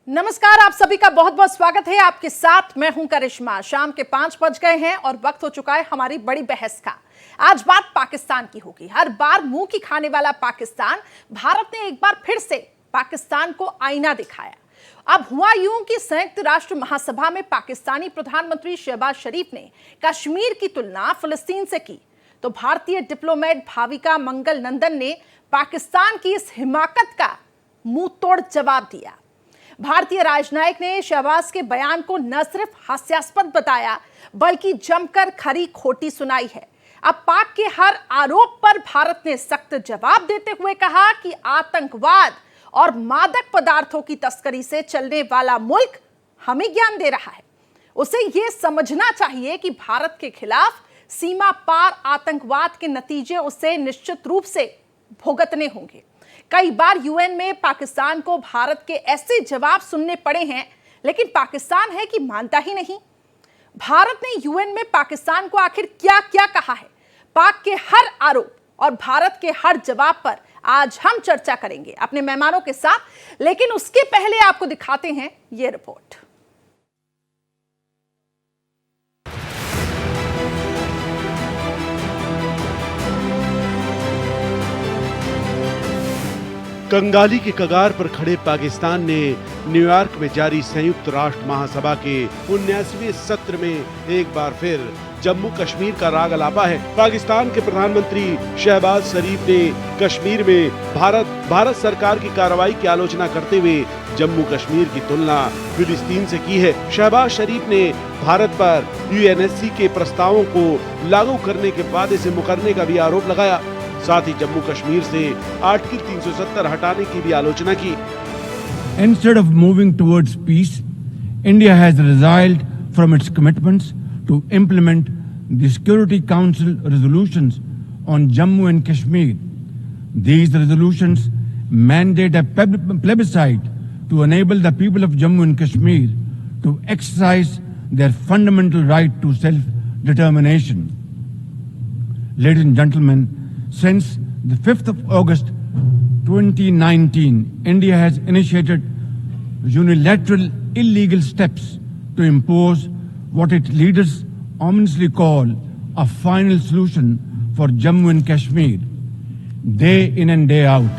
नमस्कार, आप सभी का बहुत बहुत स्वागत है। आपके साथ मैं हूं करिश्मा। शाम के 5 बज गए हैं और वक्त हो चुका है हमारी बड़ी बहस का। आज बात पाकिस्तान की होगी। हर बार मुंह की खाने वाला पाकिस्तान, भारत ने एक बार फिर से पाकिस्तान को आईना दिखाया। अब हुआ यूं कि संयुक्त राष्ट्र महासभा में पाकिस्तानी प्रधानमंत्री शहबाज शरीफ ने कश्मीर की तुलना फिलिस्तीन से की, तो भारतीय डिप्लोमेट भाविका मंगल नंदन ने पाकिस्तान की इस हिमाकत का मुंह तोड़ जवाब दिया। भारतीय राजनयिक ने शहबाज के बयान को न सिर्फ हास्यास्पद बताया, बल्कि जमकर खरी खोटी सुनाई है। अब पाक के हर आरोप पर भारत ने सख्त जवाब देते हुए कहा कि आतंकवाद और मादक पदार्थों की तस्करी से चलने वाला मुल्क हमें ज्ञान दे रहा है। उसे यह समझना चाहिए कि भारत के खिलाफ सीमा पार आतंकवाद के नतीजे उसे निश्चित रूप से भुगतने होंगे। कई बार यूएन में पाकिस्तान को भारत के ऐसे जवाब सुनने पड़े हैं, लेकिन पाकिस्तान है कि मानता ही नहीं। भारत ने यूएन में पाकिस्तान को आखिर क्या क्या कहा है? पाक के हर आरोप और भारत के हर जवाब पर आज हम चर्चा करेंगे अपने मेहमानों के साथ, लेकिन उसके पहले आपको दिखाते हैं ये रिपोर्ट। कंगाली के कगार पर खड़े पाकिस्तान ने न्यूयॉर्क में जारी संयुक्त राष्ट्र महासभा के 19वें सत्र में एक बार फिर जम्मू कश्मीर का राग अलापा है। पाकिस्तान के प्रधानमंत्री शहबाज शरीफ ने कश्मीर में भारत सरकार की कार्रवाई की आलोचना करते हुए जम्मू कश्मीर की तुलना फिलिस्तीन से की है। शहबाज शरीफ ने भारत पर यूएनएससी के प्रस्तावों को लागू करने के वादे से मुकरने का भी आरोप लगाया। साथ ही जम्मू कश्मीर से आर्टिकल 370 हटाने की भी आलोचना की। Instead of moving towards peace, India has resiled from its commitments to implement the Security Council resolutions on Jammu and Kashmir. These resolutions mandate a plebiscite to enable the people of Jammu and Kashmir to exercise their fundamental right to self-determination. Ladies and gentlemen, since the 5th of August 2019, India has initiated unilateral illegal steps to impose what its leaders ominously call a final solution for Jammu and Kashmir, day in and day out.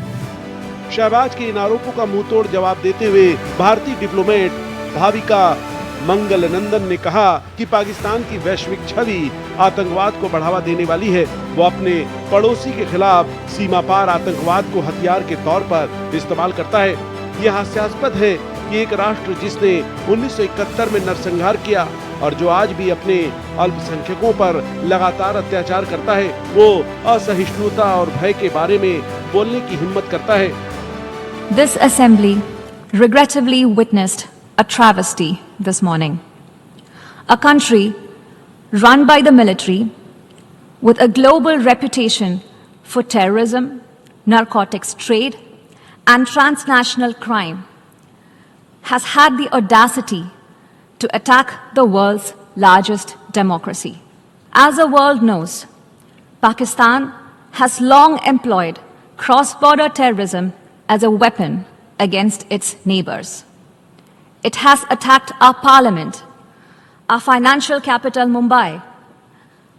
Shahbaz के इन आरोपों का मुंहतोड़ जवाब देते हुए भारतीय diplomat Bhavika मंगल नंदन ने कहा कि पाकिस्तान की वैश्विक छवि आतंकवाद को बढ़ावा देने वाली है। वो अपने पड़ोसी के खिलाफ सीमा पार आतंकवाद को हथियार के तौर पर इस्तेमाल करता है। यह हास्यास्पद है कि एक राष्ट्र जिसने 1971 में नरसंहार किया और जो आज भी अपने अल्पसंख्यकों पर लगातार अत्याचार करता है, वो असहिष्णुता और भय के बारे में बोलने की हिम्मत करता है। This assembly regrettably witnessed a travesty this morning. A country run by the military with a global reputation for terrorism, narcotics trade, and transnational crime has had the audacity to attack the world's largest democracy. As the world knows, Pakistan has long employed cross-border terrorism as a weapon against its neighbors. It has attacked our parliament, our financial capital Mumbai,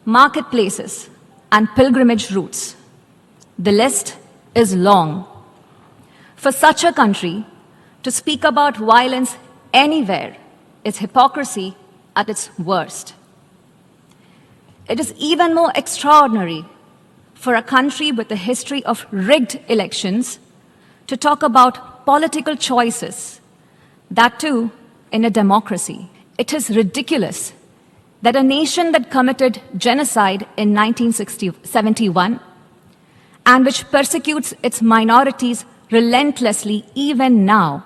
marketplaces, and pilgrimage routes. The list is long. For such a country to speak about violence anywhere is hypocrisy at its worst. It is even more extraordinary for a country with a history of rigged elections to talk about political choices, that too in a democracy. It is ridiculous that a nation that committed genocide in 1971 and which persecutes its minorities relentlessly even now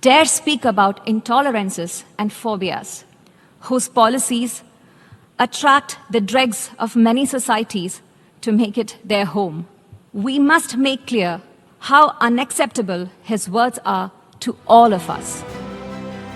dare speak about intolerances and phobias, whose policies attract the dregs of many societies to make it their home. We must make clear how unacceptable his words are to all of us.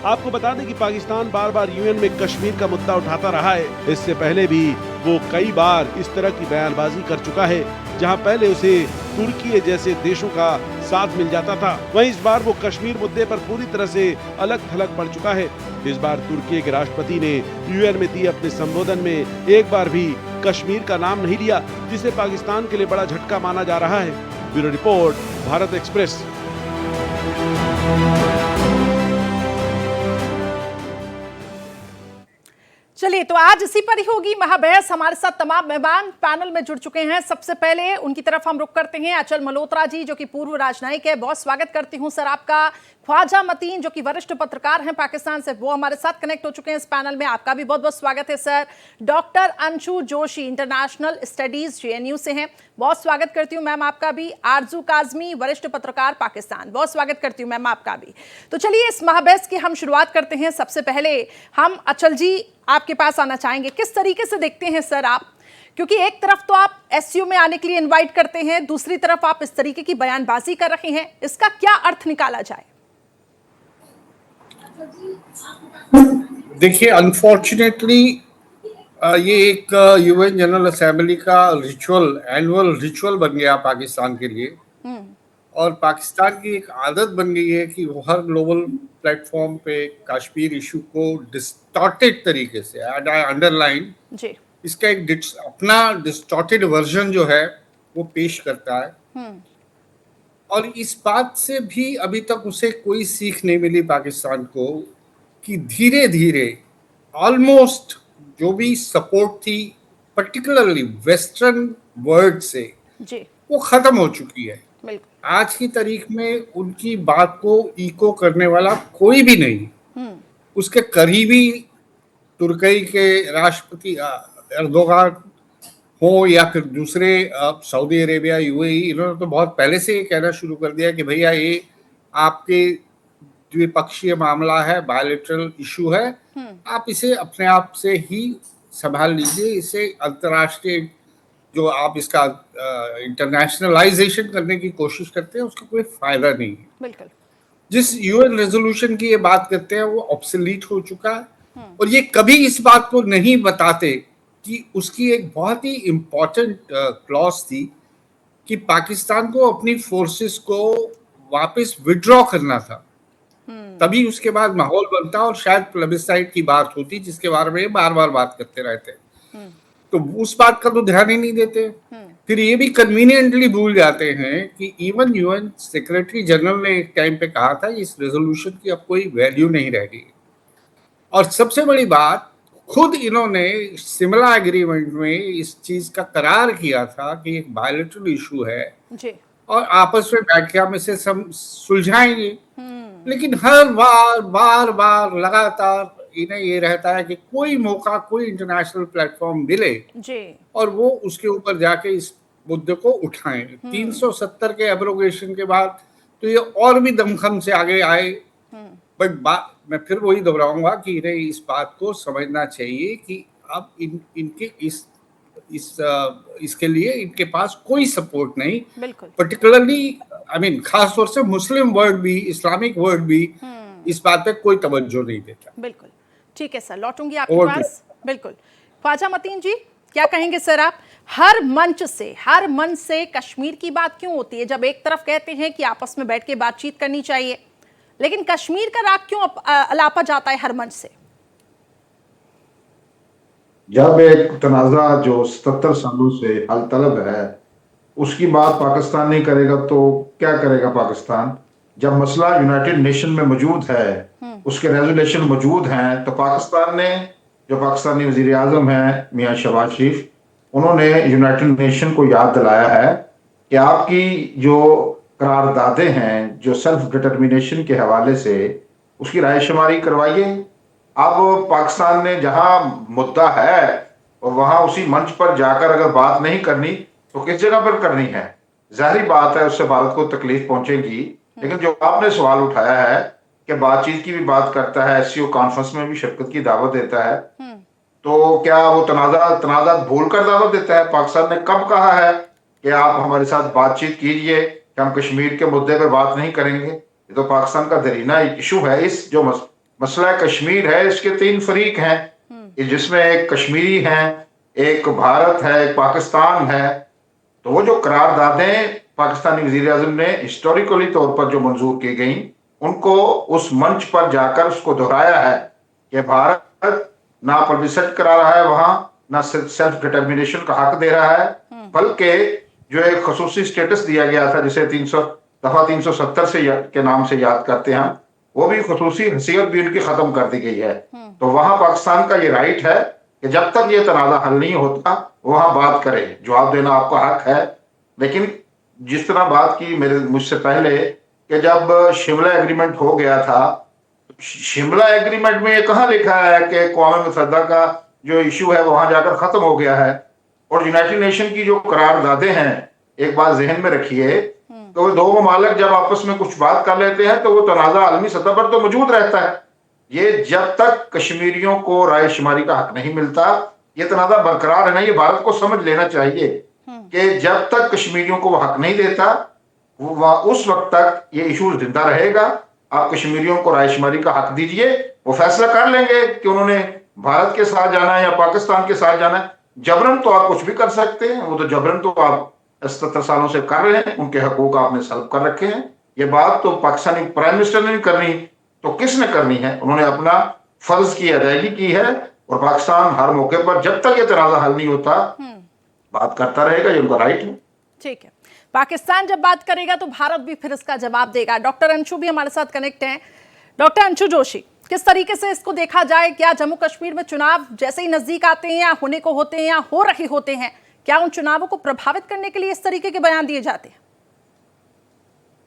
आपको बता दें कि पाकिस्तान बार बार UN में कश्मीर का मुद्दा उठाता रहा है। इससे पहले भी वो कई बार इस तरह की बयानबाजी कर चुका है जहां पहले उसे तुर्की जैसे देशों का साथ मिल जाता था, वहीं इस बार वो कश्मीर मुद्दे पर पूरी तरह से अलग थलग पड़ चुका है। इस बार तुर्की के राष्ट्रपति ने यूएन में दिए अपने संबोधन में एक बार भी कश्मीर का नाम नहीं लिया, जिसे पाकिस्तान के लिए बड़ा झटका माना जा रहा है। Bureau report, Bharat express. चलिए, तो आज इसी पर ही होगी महाबहस। हमारे साथ तमाम मेहमान पैनल में जुड़ चुके हैं। सबसे पहले उनकी तरफ हम रुख करते हैं। अचल मल्होत्रा जी, जो कि पूर्व राजनयिक है, बहुत स्वागत करती हूं सर आपका। ख्वाजा मतीन, जो कि वरिष्ठ पत्रकार हैं पाकिस्तान से, वो हमारे साथ कनेक्ट हो चुके हैं इस पैनल में, आपका भी बहुत बहुत स्वागत है sir. Doctor Anshu Joshi, international studies JNU से हैं, बहुत स्वागत करती हूँ मैम आपका भी। आरजू काजमी, वरिष्ठ पत्रकार पाकिस्तान, बहुत स्वागत करती हूँ मैम आपका भी। तो चलिए, इस महाबहस की हम शुरुआत करते हैं। सबसे पहले हम अचल जी आपके पास आना चाहेंगे। किस तरीके से देखते हैं सर आप, क्योंकि एक तरफ तो आप एससीओ में आने के लिए इनवाइट करते हैं, दूसरी तरफ आप इस तरीके की बयानबाजी कर रहे हैं, इसका क्या अर्थ निकाला जाए? देखिए, अनफॉर्चुनेटली ये एक यूएन जनरल असेंबली का एनुअल रिचुअल बन गया पाकिस्तान के लिए। और पाकिस्तान की एक आदत बन गई है कि वो हर ग्लोबल प्लेटफॉर्म पे कश्मीर इशू को डिस्टॉर्टेड तरीके से, आई अंडरलाइन, इसका एक अपना डिस्टॉर्टेड वर्जन जो है वो पेश करता है। और इस बात से भी अभी तक उसे कोई सीख नहीं मिली पाकिस्तान को कि धीरे धीरे ऑलमोस्ट जो भी सपोर्ट थी पर्टिकुलरली वेस्टर्न वर्ल्ड से वो खत्म हो चुकी है। आज की तारीख में उनकी बात को इको करने वाला कोई भी नहीं। उसके करीबी तुर्की के राष्ट्रपति एर्दोगान हो या फिर दूसरे सऊदी अरेबिया, यूएई, इन्होंने तो बहुत पहले से ये कहना शुरू कर दिया कि भैया ये आपके द्विपक्षीय मामला है, बायलैटरल इशू है, आप इसे अपने आप से ही संभाल लीजिए, इसे अंतर्राष्ट्रीय जो आप इसका इंटरनेशनलाइजेशन करने की कोशिश करते हैं उसका कोई फायदा नहीं है। बिल्कुल। जिस यूएन रेजोल्यूशन की ये बात करते हैं वो ऑब्सोलीट हो चुका है। और ये कभी इस बात को नहीं बताते कि उसकी एक बहुत ही इम्पोर्टेंट क्लॉज थी कि पाकिस्तान को अपनी फोर्सेस को वापस विड्रॉ करना था, तभी उसके बाद माहौल बनता और शायद प्लेबिसाइट की बात होती, जिसके बारे में बार बार बात करते रहते। तो उस बात का तो ध्यान ही नहीं देते। फिर ये भी कन्वीनियंटली भूल जाते हैं कि इवन यूएन सेक्रेटरी जनरल ने एक टाइम पे कहा था इस रेजोल्यूशन की अब कोई वैल्यू नहीं रह गई। और सबसे बड़ी बात, खुद इन्होंने शिमला एग्रीमेंट में इस चीज का करार किया था कि एक बायलैटरल इशू है जी, और आपस में बैठ के हम इसे सुलझाएंगे। लेकिन हर बार लगातार इन्हें ये रहता है कि कोई मौका, कोई इंटरनेशनल प्लेटफॉर्म मिले जी, और वो उसके ऊपर जाके इस मुद्दे को उठाएं। 370 के एब्रोगेशन के बाद तो ये और भी दमखम से आगे आए। बट मैं फिर वही दोहराऊंगा कि इन्हें इस बात को समझना चाहिए कि अब इनके इसके लिए इनके पास कोई सपोर्ट नहीं, पर्टिकुलरली खास तौर से मुस्लिम वर्ल्ड भी, इस्लामिक वर्ल्ड भी इस बात पे कोई तवज्जो नहीं देता। बिल्कुल ठीक है सर, लौटूंगी आपके पास। बिल्कुल, ख्वाजा मतीन जी क्या कहेंगे सर आप? हर मंच से कश्मीर की बात क्यों होती है, जब एक तरफ कहते हैं कि आपस में बैठ के बातचीत करनी चाहिए, लेकिन कश्मीर का राग क्यों अलापा जाता है हर मंच से? जब एक तनाज़ा जो 77 सालों से हल तलब है उसकी बात पाकिस्तान नहीं करेगा तो क्या करेगा पाकिस्तान? जब मसला यूनाइटेड नेशन में मौजूद है, उसके रेजोल्यूशन मौजूद हैं, तो पाकिस्तान ने, जो पाकिस्तानी वजीर आजम है मियाँ शहबाज शरीफ, उन्होंने यूनाइटेड नेशन को याद दिलाया है कि आपकी जो करारदादे हैं, जो सेल्फ डिटर्मिनेशन के हवाले से, उसकी रायशुमारी करवाइए। अब पाकिस्तान ने जहां मुद्दा है और वहां उसी मंच पर जाकर अगर बात नहीं करनी तो किस जगह पर करनी है? जाहिर बात है उससे भारत को तकलीफ पहुंचेगी। लेकिन जो आपने सवाल उठाया है कि बातचीत की भी बात करता है, एससीओ कॉन्फ्रेंस में भी शिरकत की दावत देता है, तो क्या वो तनाज़ा भूल कर दावत देता है? पाकिस्तान ने कब कहा है कि आप हमारे साथ बातचीत कीजिए कि हम कश्मीर के मुद्दे पर बात नहीं करेंगे? ये तो पाकिस्तान का दरीना इशू है। इस जो मसला कश्मीर है, इसके 3 फरीक हैं, जिसमें एक कश्मीरी हैं, एक भारत है, एक पाकिस्तान है, तो वो जो करारदादें पाकिस्तानी वज़ीर-ए-आज़म ने हिस्टोरिकली तौर पर जो मंजूर की गई, उनको उस मंच पर जाकर उसको दोहराया है कि भारत ना प्लेबिसाइट करा रहा है वहां, ना सेल्फ डिटर्मिनेशन का हक दे रहा है, बल्कि जो एक खसूसी स्टेटस दिया गया था जिसे 370 से के नाम से याद करते हैं, वो भी खसूसी हैसियत भी उनकी खत्म कर दी गई है। तो वहां पाकिस्तान का ये राइट है कि जब तक ये तनाज़ा हल नहीं होता वहां बात करे, जवाब देना आपका हक है। लेकिन जिस तरह बात की मुझसे पहले कि जब शिमला एग्रीमेंट हो गया था, शिमला एग्रीमेंट में ये कहाँ लिखा है कि अक़वाम मुत्तहिदा का जो इशू है वहां जाकर खत्म हो गया है। और यूनाइटेड नेशन की जो करारदादें हैं, एक बात जहन में रखिए, तो दो ममालिक जब आपस में कुछ बात कर लेते हैं तो वो तनाज़ा आलमी सतह पर तो मौजूद रहता है। ये जब तक कश्मीरियों को राय शुमारी का हक नहीं मिलता, ये तनाज़ा बरकरार है ना। ये भारत को समझ लेना चाहिए कि जब तक कश्मीरियों को वो हक नहीं देता, वो उस वक्त तक ये इशू जिंदा रहेगा। आप कश्मीरियों को राय शुमारी का हक दीजिए, वो फैसला कर लेंगे कि उन्होंने भारत के साथ जाना है या पाकिस्तान के साथ जाना है। जबरन तो आप कुछ भी कर सकते हैं, वो तो जबरन तो आप 70 सालों से कर रहे हैं, उनके हकूक आपने सल्ब कर रखे हैं। ये बात तो पाकिस्तानी प्राइम मिनिस्टर ने नहीं करनी, तो किसने करनी है? उन्होंने अपना फर्ज की अदायगी की है, और पाकिस्तान हर मौके पर जब तक ये तनाज़ा हल नहीं होता बात करता रहेगा, ये उनका राइट है। ठीक है, पाकिस्तान जब बात करेगा तो भारत भी फिर इसका जवाब देगा। डॉक्टर अंशु भी हमारे साथ कनेक्ट हैं। डॉक्टर अंशु जोशी, किस तरीके से इसको देखा जाए? क्या जम्मू कश्मीर में चुनाव जैसे ही नजदीक आते हैं या होने को होते हैं या हो रहे होते हैं, क्या उन चुनावों को प्रभावित करने के लिए इस तरीके के बयान दिए जाते हैं?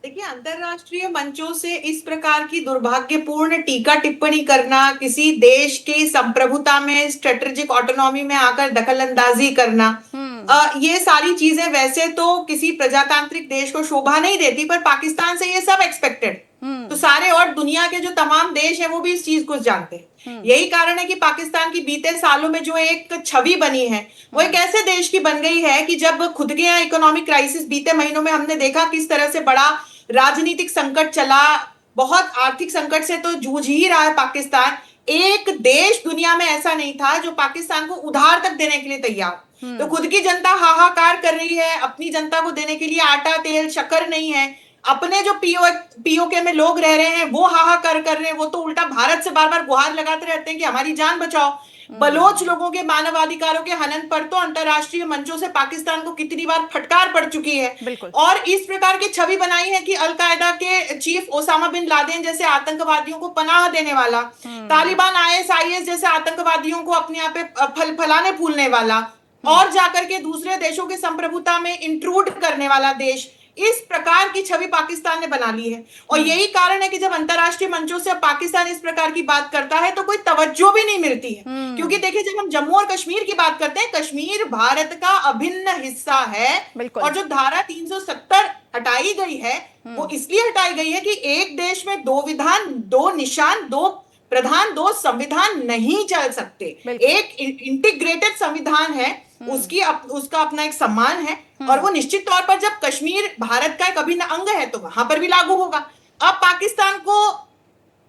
देखिए, अंतरराष्ट्रीय मंचों से इस प्रकार की दुर्भाग्यपूर्ण टीका टिप्पणी करना, किसी देश की संप्रभुता में, स्ट्रेटेजिक ऑटोनॉमी में आकर दखलंदाजी करना, ये सारी चीजें वैसे तो किसी प्रजातांत्रिक देश को शोभा नहीं देती, पर पाकिस्तान से ये सब एक्सपेक्टेड। तो सारे और दुनिया के जो तमाम देश हैं वो भी इस चीज को जानते हैं। यही कारण है कि पाकिस्तान की बीते सालों में जो एक छवि बनी है वो एक ऐसे देश की बन गई है कि जब खुद के यहाँ इकोनॉमिक क्राइसिस बीते महीनों में हमने देखा किस तरह से बड़ा राजनीतिक संकट चला, बहुत आर्थिक संकट से तो जूझ ही रहा है पाकिस्तान। एक देश दुनिया में ऐसा नहीं था जो पाकिस्तान को उधार तक देने के लिए तैयार। तो खुद की जनता हाहाकार कर रही है, अपनी जनता को देने के लिए आटा तेल शक्कर नहीं है। अपने जो पीओके में लोग रह रहे हैं वो हाहाकार कर रहे हैं, वो तो उल्टा भारत से बार बार गुहार लगाते रहते हैं कि हमारी जान बचाओ। बलोच लोगों के मानवाधिकारों के हनन पर तो अंतरराष्ट्रीय मंचों से पाकिस्तान को कितनी बार फटकार पड़ चुकी है। और इस प्रकार की छवि बनाई है कि अलकायदा के चीफ ओसामा बिन लादेन जैसे आतंकवादियों को पनाह देने वाला, तालिबान ISIS जैसे आतंकवादियों को अपने यहाँ पे फलाने फूलने वाला, और जाकर के दूसरे देशों के संप्रभुता में इंट्रूड करने वाला देश, इस प्रकार की छवि पाकिस्तान ने बना ली है। और यही कारण है कि जब अंतरराष्ट्रीय मंचों से पाकिस्तान इस प्रकार की बात करता है तो कोई तवज्जो भी नहीं मिलती है। क्योंकि देखिए, जब हम जम्मू और कश्मीर की बात करते हैं, कश्मीर भारत का अभिन्न हिस्सा है। और जो धारा 370 हटाई गई है वो इसलिए हटाई गई है कि एक देश में दो विधान, दो निशान, दो प्रधान, दो संविधान नहीं चल सकते। एक इंटीग्रेटेड संविधान है, उसका अपना एक सम्मान है, और वो निश्चित तौर पर जब कश्मीर भारत का एक अभिन्न अंग है तो वहां पर भी लागू होगा। अब पाकिस्तान को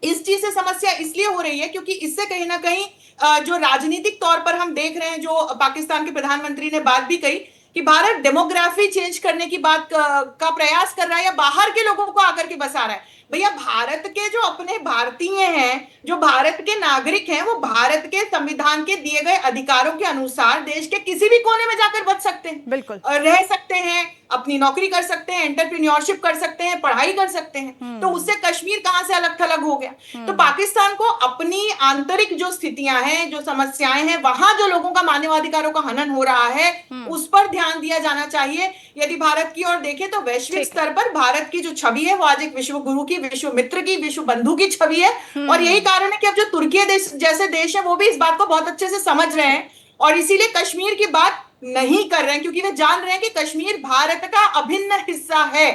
इस चीज से समस्या इसलिए हो रही है क्योंकि इससे कहीं ना कहीं जो राजनीतिक तौर पर हम देख रहे हैं, जो पाकिस्तान के प्रधानमंत्री ने बात भी कही कि भारत डेमोग्राफी चेंज करने की बात का प्रयास कर रहा है या बाहर के लोगों को आकर के बसा रहा है। भैया, भारत के जो अपने भारतीय हैं, जो भारत के नागरिक हैं, वो भारत के संविधान के दिए गए अधिकारों के अनुसार देश के किसी भी कोने में जाकर बच सकते हैं, बिल्कुल, और रह सकते हैं, अपनी नौकरी कर सकते हैं, एंटरप्रेन्योरशिप कर सकते हैं, पढ़ाई कर सकते हैं। तो उससे कश्मीर कहां से अलग थलग हो गया? तो पाकिस्तान को अपनी आंतरिक जो स्थितियां हैं, जो समस्याएं हैं, वहां जो लोगों का मानवाधिकारों का हनन हो रहा है उस पर ध्यान दिया जाना चाहिए। यदि भारत की ओर देखें तो वैश्विक स्तर पर भारत की जो छवि है वो आज एक विश्व गुरु की, विश्व मित्र की, विश्व बंधु की छवि है। और यही कारण है कि अब जो तुर्की जैसे देश है वो भी इस बात को बहुत अच्छे से समझ रहे हैं और इसीलिए कश्मीर की बात नहीं कर रहे हैं, क्योंकि वे जान रहे हैं कि कश्मीर भारत का अभिन्न हिस्सा है।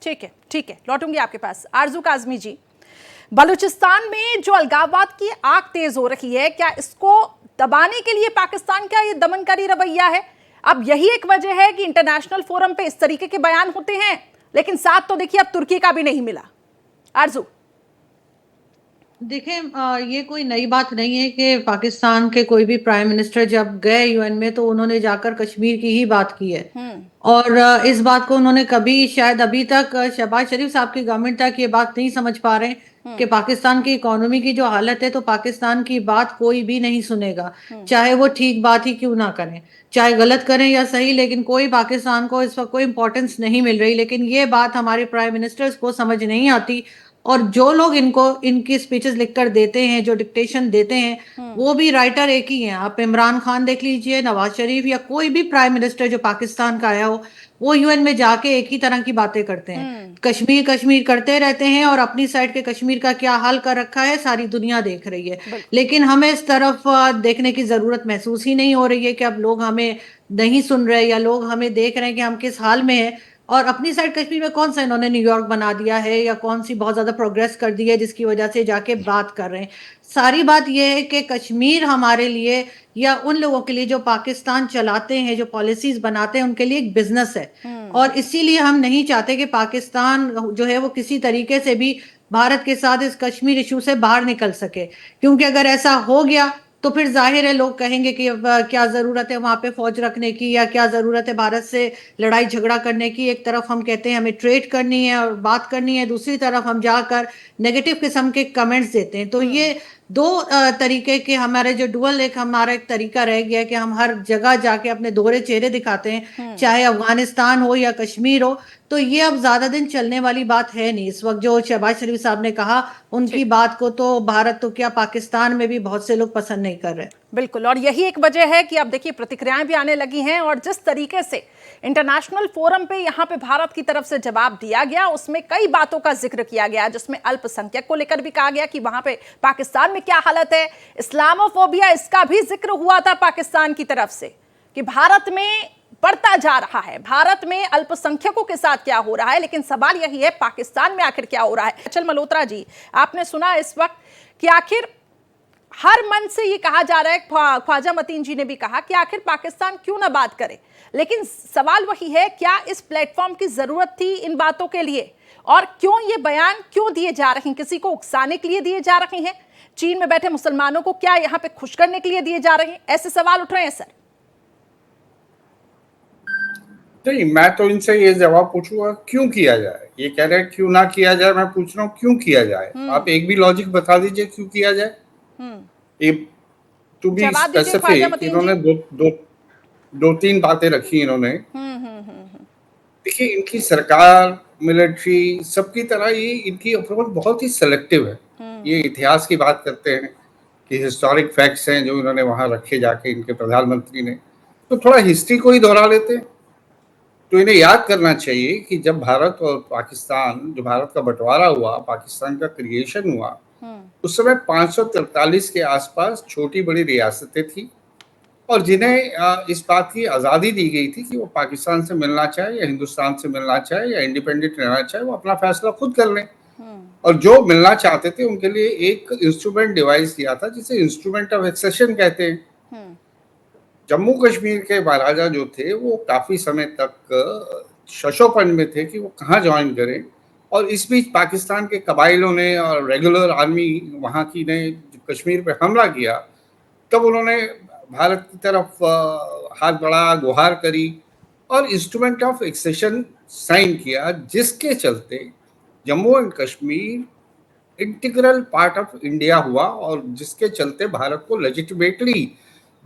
ठीक है, ठीक है, लौटूंगी आपके पास। आरजू काजमी जी, बलूचिस्तान में जो अलगाववाद की आग तेज हो रही है, क्या इसको दबाने के लिए पाकिस्तान का ये दमनकारी रवैया है? अब यही एक वजह है कि इंटरनेशनल फोरम पे इस तरीके के बयान होते हैं, लेकिन साथ तो देखिए अब तुर्की का भी नहीं मिला। आरजू। देखें, ये कोई नई बात नहीं है कि पाकिस्तान के कोई भी प्राइम मिनिस्टर जब गए यूएन में तो उन्होंने जाकर कश्मीर की ही बात की है। और इस बात को उन्होंने कभी, शायद अभी तक शहबाज शरीफ साहब की गवर्नमेंट तक ये बात नहीं समझ पा रहे कि पाकिस्तान की इकोनॉमी की जो हालत है, तो पाकिस्तान की बात कोई भी नहीं सुनेगा, चाहे वो ठीक बात ही क्यों ना करें, चाहे गलत करें या सही, लेकिन कोई पाकिस्तान को इस वक्त कोई इंपॉर्टेंस नहीं मिल रही। लेकिन ये बात हमारे प्राइम मिनिस्टर्स को समझ नहीं आती, और जो लोग इनको इनकी स्पीचेस लिखकर देते हैं, जो डिक्टेशन देते हैं, वो भी राइटर एक ही हैं। आप इमरान खान देख लीजिए, नवाज शरीफ, या कोई भी प्राइम मिनिस्टर जो पाकिस्तान का आया हो, वो यूएन में जाके एक ही तरह की बातें करते हैं, कश्मीर कश्मीर करते रहते हैं, और अपनी साइड के कश्मीर का क्या हाल कर रखा है सारी दुनिया देख रही है। लेकिन हमें इस तरफ देखने की जरूरत महसूस ही नहीं हो रही है कि अब लोग हमें नहीं सुन रहे, या लोग हमें देख रहे हैं कि हम किस हाल में हैं। और अपनी साइड कश्मीर में कौन सा इन्होंने न्यूयॉर्क बना दिया है, या कौन सी बहुत ज्यादा प्रोग्रेस कर दी है जिसकी वजह से जाके बात कर रहे हैं। सारी बात यह है कि कश्मीर हमारे लिए, या उन लोगों के लिए जो पाकिस्तान चलाते हैं, जो पॉलिसीज बनाते हैं, उनके लिए एक बिजनेस है। और इसीलिए हम नहीं चाहते कि पाकिस्तान जो है वो किसी तरीके से भी भारत के साथ इस कश्मीर इशू से बाहर निकल सके, क्योंकि अगर ऐसा हो गया तो फिर जाहिर है लोग कहेंगे कि अब क्या जरूरत है वहां पे फौज रखने की, या क्या जरूरत है भारत से लड़ाई झगड़ा करने की। एक तरफ हम कहते हैं हमें ट्रेड करनी है और बात करनी है, दूसरी तरफ हम जाकर नेगेटिव किस्म के कमेंट्स देते हैं। तो ये दो तरीके के हमारे जो डुअल, एक हमारा एक तरीका रह गया कि हम हर जगह जाके अपने दोहरे चेहरे दिखाते हैं, चाहे अफगानिस्तान हो या कश्मीर हो। तो ये अब ज्यादा दिन चलने वाली बात है नहीं। इस वक्त जो शहबाज शरीफ साहब ने कहा, उनकी बात को तो भारत तो क्या पाकिस्तान में भी बहुत से लोग पसंद नहीं कर रहे। बिल्कुल, और यही एक वजह है कि अब देखिए प्रतिक्रियाएं भी आने लगी हैं, और जिस तरीके से इंटरनेशनल फोरम पे यहाँ पे भारत की तरफ से जवाब दिया गया, उसमें कई बातों का जिक्र किया गया, जिसमें अल्पसंख्यक को लेकर भी कहा गया कि वहां पे पाकिस्तान में क्या हालत है, इस्लामोफोबिया, इसका भी जिक्र हुआ था पाकिस्तान की तरफ से कि भारत में बढ़ता जा रहा है, भारत में अल्पसंख्यकों के साथ क्या हो रहा है। लेकिन सवाल यही है पाकिस्तान में आखिर क्या हो रहा है। अचल मल्होत्रा जी, आपने सुना इस वक्त कि आखिर हर मन से ये कहा जा रहा है, ख्वाजा मतीन जी ने भी कहा कि आखिर पाकिस्तान क्यों ना बात करे। लेकिन सवाल वही है, क्या इस प्लेटफॉर्म की जरूरत थी इन बातों के लिए, और क्यों ये बयान क्यों दिए जा रहे हैं? किसी को उकसाने के लिए दिए जा रहे हैं? चीन में बैठे मुसलमानों को क्या यहाँ पे खुश करने के लिए दिए जा रहे हैं? ऐसे सवाल उठ रहे हैं सर। नहीं, मैं तो इनसे ये जवाब पूछूंगा क्यों किया जाए। ये कह रहे हैं क्यों ना किया जाए, मैं पूछ रहा हूँ क्यों किया जाए। आप एक भी लॉजिक बता दीजिए क्यों किया जाए। टू बी स्पेसिफिक, इन्होंने दो तीन बातें रखी इन्होंने। देखिए, इनकी सरकार, मिलिट्री, सबकी तरह ये इनकी अप्रोच बहुत ही सेलेक्टिव है। ये इतिहास की बात करते हैं कि हिस्टोरिक फैक्ट्स हैं जो इन्होंने वहां रखे जाके इनके प्रधानमंत्री ने, तो थोड़ा हिस्ट्री को ही दोहरा लेते हैं। तो इन्हें याद करना चाहिए कि जब भारत और पाकिस्तान, जो भारत का बंटवारा हुआ, पाकिस्तान का क्रिएशन हुआ, उस समय 543 के आसपास छोटी बड़ी रियासतें थी, और जिन्हें इस बात की आज़ादी दी गई थी कि वो पाकिस्तान से मिलना चाहे या हिंदुस्तान से मिलना चाहे या इंडिपेंडेंट रहना चाहे, वो अपना फैसला खुद कर लें। और जो मिलना चाहते थे उनके लिए एक इंस्ट्रूमेंट डिवाइस किया था जिसे इंस्ट्रूमेंट ऑफ एक्सेशन कहते हैं। जम्मू कश्मीर के महाराजा जो थे वो काफी समय तक शशोपन में थे कि वो कहाँ ज्वाइन करें, और इस बीच पाकिस्तान के कबाइलों ने और रेगुलर आर्मी वहाँ की ने कश्मीर पे हमला किया, तब उन्होंने भारत की तरफ हाथ बढ़ा, गुहार करी और इंस्ट्रूमेंट ऑफ एक्सेशन साइन किया, जिसके चलते Jammu and Kashmir integral part of India हुआ, और जिसके चलते भारत को लेजिटिमेटली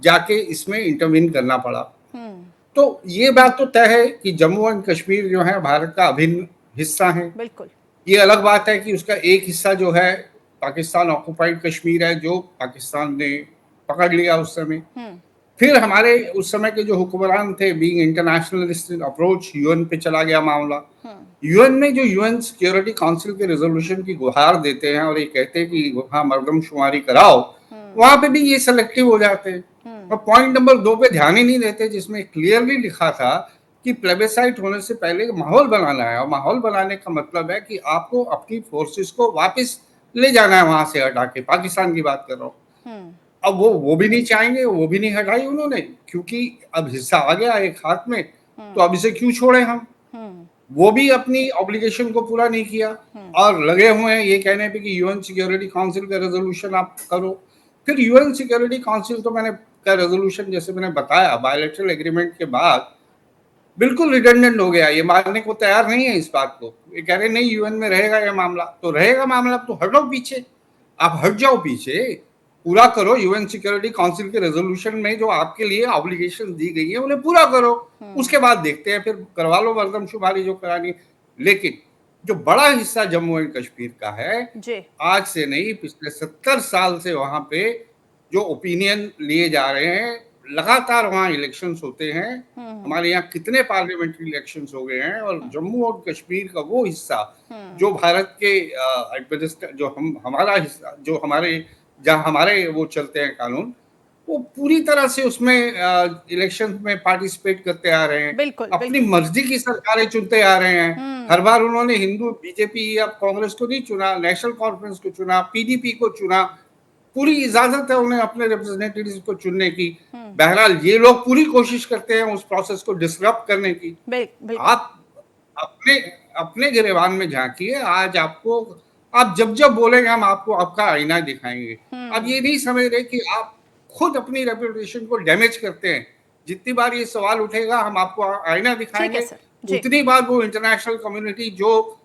जाके इसमें इंटरवीन करना पड़ा। तो ये बात तो तय है कि जम्मू एंड कश्मीर जो है भारत का अभिन्न हिस्सा है। बिल्कुल, ये अलग बात है कि उसका एक हिस्सा जो है पाकिस्तान ऑक्युपाइड कश्मीर है, जो पाकिस्तान ने पकड़ लिया उस समय। फिर हमारे उस समय के जो हुक्मरान थे, बीइंग इंटरनेशनलिस्ट अप्रोच, यूएन पे चला गया मामला। यूएन में जो यूएन सिक्योरिटी काउंसिल के रेजोल्यूशन की गुहार देते हैं और ये कहते हैं कि वहाँ मर्दमशुमारी कराओ, वहां पे भी ये सेलेक्टिव हो जाते हैं। और पॉइंट नंबर 2 पे ध्यान ही नहीं देते, जिसमें क्लियरली लिखा था कि प्लेबेसाइट होने से पहले माहौल बनाना है, और माहौल बनाने का मतलब है कि आपको अपनी फोर्सेस को वापस ले जाना है वहां से हटा के। पाकिस्तान की बात कर रहा हूँ। अब वो भी नहीं चाहेंगे, वो भी नहीं हटाई उन्होंने, क्योंकि अब हिस्सा आ गया एक हाथ में, तो अब इसे क्यों छोड़े हम। वो भी अपनी ऑब्लिगेशन को पूरा नहीं किया और लगे हुए हैं ये कहने पे कि यूएन सिक्योरिटी काउंसिल का रेजोल्यूशन आप करो। फिर यूएन सिक्योरिटी काउंसिल तो मैंने का रेजोल्यूशन जैसे मैंने बताया बायलैटरल एग्रीमेंट के बाद बिल्कुल रिडंडेंट हो गया, ये मानने को तैयार नहीं है इस बात को। ये कह रहे नहीं यूएन में रहेगा ये मामला, तो रहेगा मामला तो हटो पीछे, आप हट जाओ पीछे, पूरा करो यूएन सिक्योरिटी काउंसिल के रेजोल्यूशन में जो आपके लिए ऑब्लिगेशन दी गई है उन्हें पूरा करो, उसके बाद देखते हैं, फिर करवा लो मरदमशुमारी जो करानी। लेकिन जो बड़ा हिस्सा जम्मू एंड कश्मीर का है, आज से नहीं पिछले 70 साल से वहां पे जो ओपिनियन लिए जा रहे हैं, लगातार वहां इलेक्शंस होते हैं, हमारे यहाँ कितने पार्लियामेंट्री इलेक्शंस हो गए हैं, और जम्मू और कश्मीर का वो हिस्सा जो भारत के जो हमारा हिस्सा जो हमारे जहाँ हमारे वो चलते हैं कानून, वो पूरी तरह से उसमें इलेक्शन में पार्टिसिपेट करते आ रहे हैं, अपनी मर्जी की सरकारें चुनते आ रहे हैं। हर बार उन्होंने हिंदू बीजेपी या कांग्रेस को नहीं चुना, नेशनल कॉन्फ्रेंस को चुना, पीडीपी को चुना, पूरी इजाजत है उन्हें अपने रिप्रेजेंटेटिव्स को चुनने की। बहरहाल ये लोग पूरी कोशिश करते हैं उस प्रोसेस को डिसरप्ट करने की। आप अपने गिरेबान में झांकिए, आज आपको आप जब बोलेंगे हम आपको आपका आईना दिखाएंगे। आप ये नहीं समझ रहे कि आप खुद अपनी रेपुटेशन को डैमेज करते हैं। जितनी बार ये सवाल उठेगा हम आपको आईना दिखाएंगे, उतनी बार वो इंटरनेशनल कम्युनिटी जो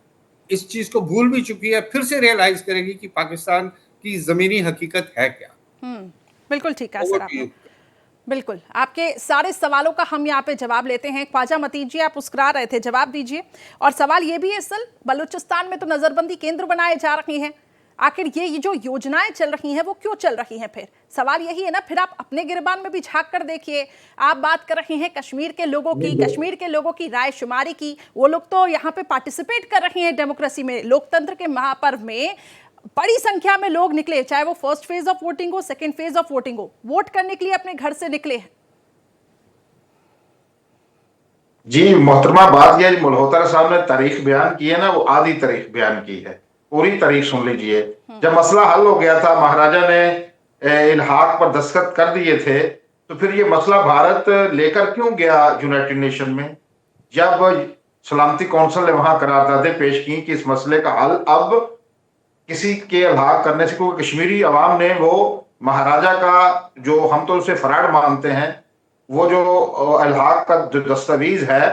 इस चीज को भूल भी चुकी है फिर से रियलाइज करेगी कि पाकिस्तान की जमीनी हकीकत है क्या। बिल्कुल ठीक है सर आपने। बिल्कुल, आपके सारे सवालों का हम यहाँ पे जवाब लेते हैं। ख्वाजा मतीन जी, आप मुस्कुरा रहे थे, जवाब दीजिए। और सवाल ये भी है सर, बलूचिस्तान में तो नजरबंदी केंद्र बनाए जा रहे हैं, आखिर ये जो योजनाएं चल रही हैं वो क्यों चल रही हैं? फिर सवाल यही है ना, फिर आप अपने गिरबान में भी झांक कर देखिए। आप बात कर रहे हैं कश्मीर के लोगों की, कश्मीर के लोगों की राय शुमारी की, वो लोग तो यहाँ पे पार्टिसिपेट कर रहे हैं डेमोक्रेसी में, लोकतंत्र के महापर्व में बड़ी संख्या में लोग निकले, चाहे वो फर्स्ट फेज ऑफ वोटिंग हो, सेकंड फेज ऑफ वोटिंग हो, वोट करने के लिए अपने घर से निकले हैं। जी मोहतरमा, बात यह मल्होत्रा साहब ने तारीख बयान की है ना, वो आधी तारीख बयान की है, पूरी तारीख सुन लीजिए। जब मसला हल हो गया था, महाराजा ने इल्हाक पर दस्तखत कर दिए थे, तो फिर ये मसला भारत लेकर क्यों गया यूनाइटेड नेशन में? जब सलामती कौंसिल ने वहां करारदादें पेश की कि इस मसले का हल अब किसी के इल्हाक करने से, क्योंकि कश्मीरी अवाम ने वो महाराजा का जो हम तो उसे फराड मानते हैं, वो जो इल्हाक का जो दस्तावेज है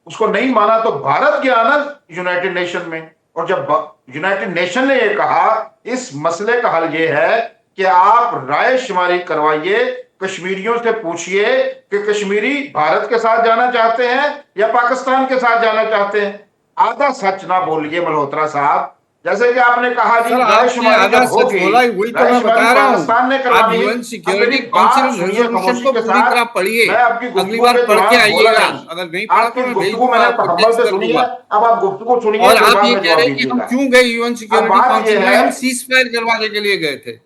उसको नहीं माना, तो भारत गया ना यूनाइटेड नेशन में। और जब यूनाइटेड नेशन ने ये कहा इस मसले का हल ये है कि आप राय शुमारी करवाइए, कश्मीरियों से पूछिए कि कश्मीरी भारत के साथ जाना चाहते हैं या पाकिस्तान के साथ जाना चाहते हैं। आधा सच ना बोलिए मल्होत्रा साहब, जैसे कि आपने कहा जी राय शुमारी जब होगी, वही तो मैं बता रहा हूं, पाकिस्तान ने करवानी, यूएन सिक्योरिटी काउंसिल रेजोल्यूशन को पूरी तरह पढ़िए, अगली बार पढ़ के आइएगा, अगर नहीं पढ़ा तो मैं भेज दूंगा आपको, टेक्स्ट कर दूंगा। अब आप गुफ्तगू सुनिए। और आप ये कह रहे हैं कि हम क्यों गए यूएन सिक्योरिटी काउंसिल में? हम सीज फायर करवाने के लिए गए थे।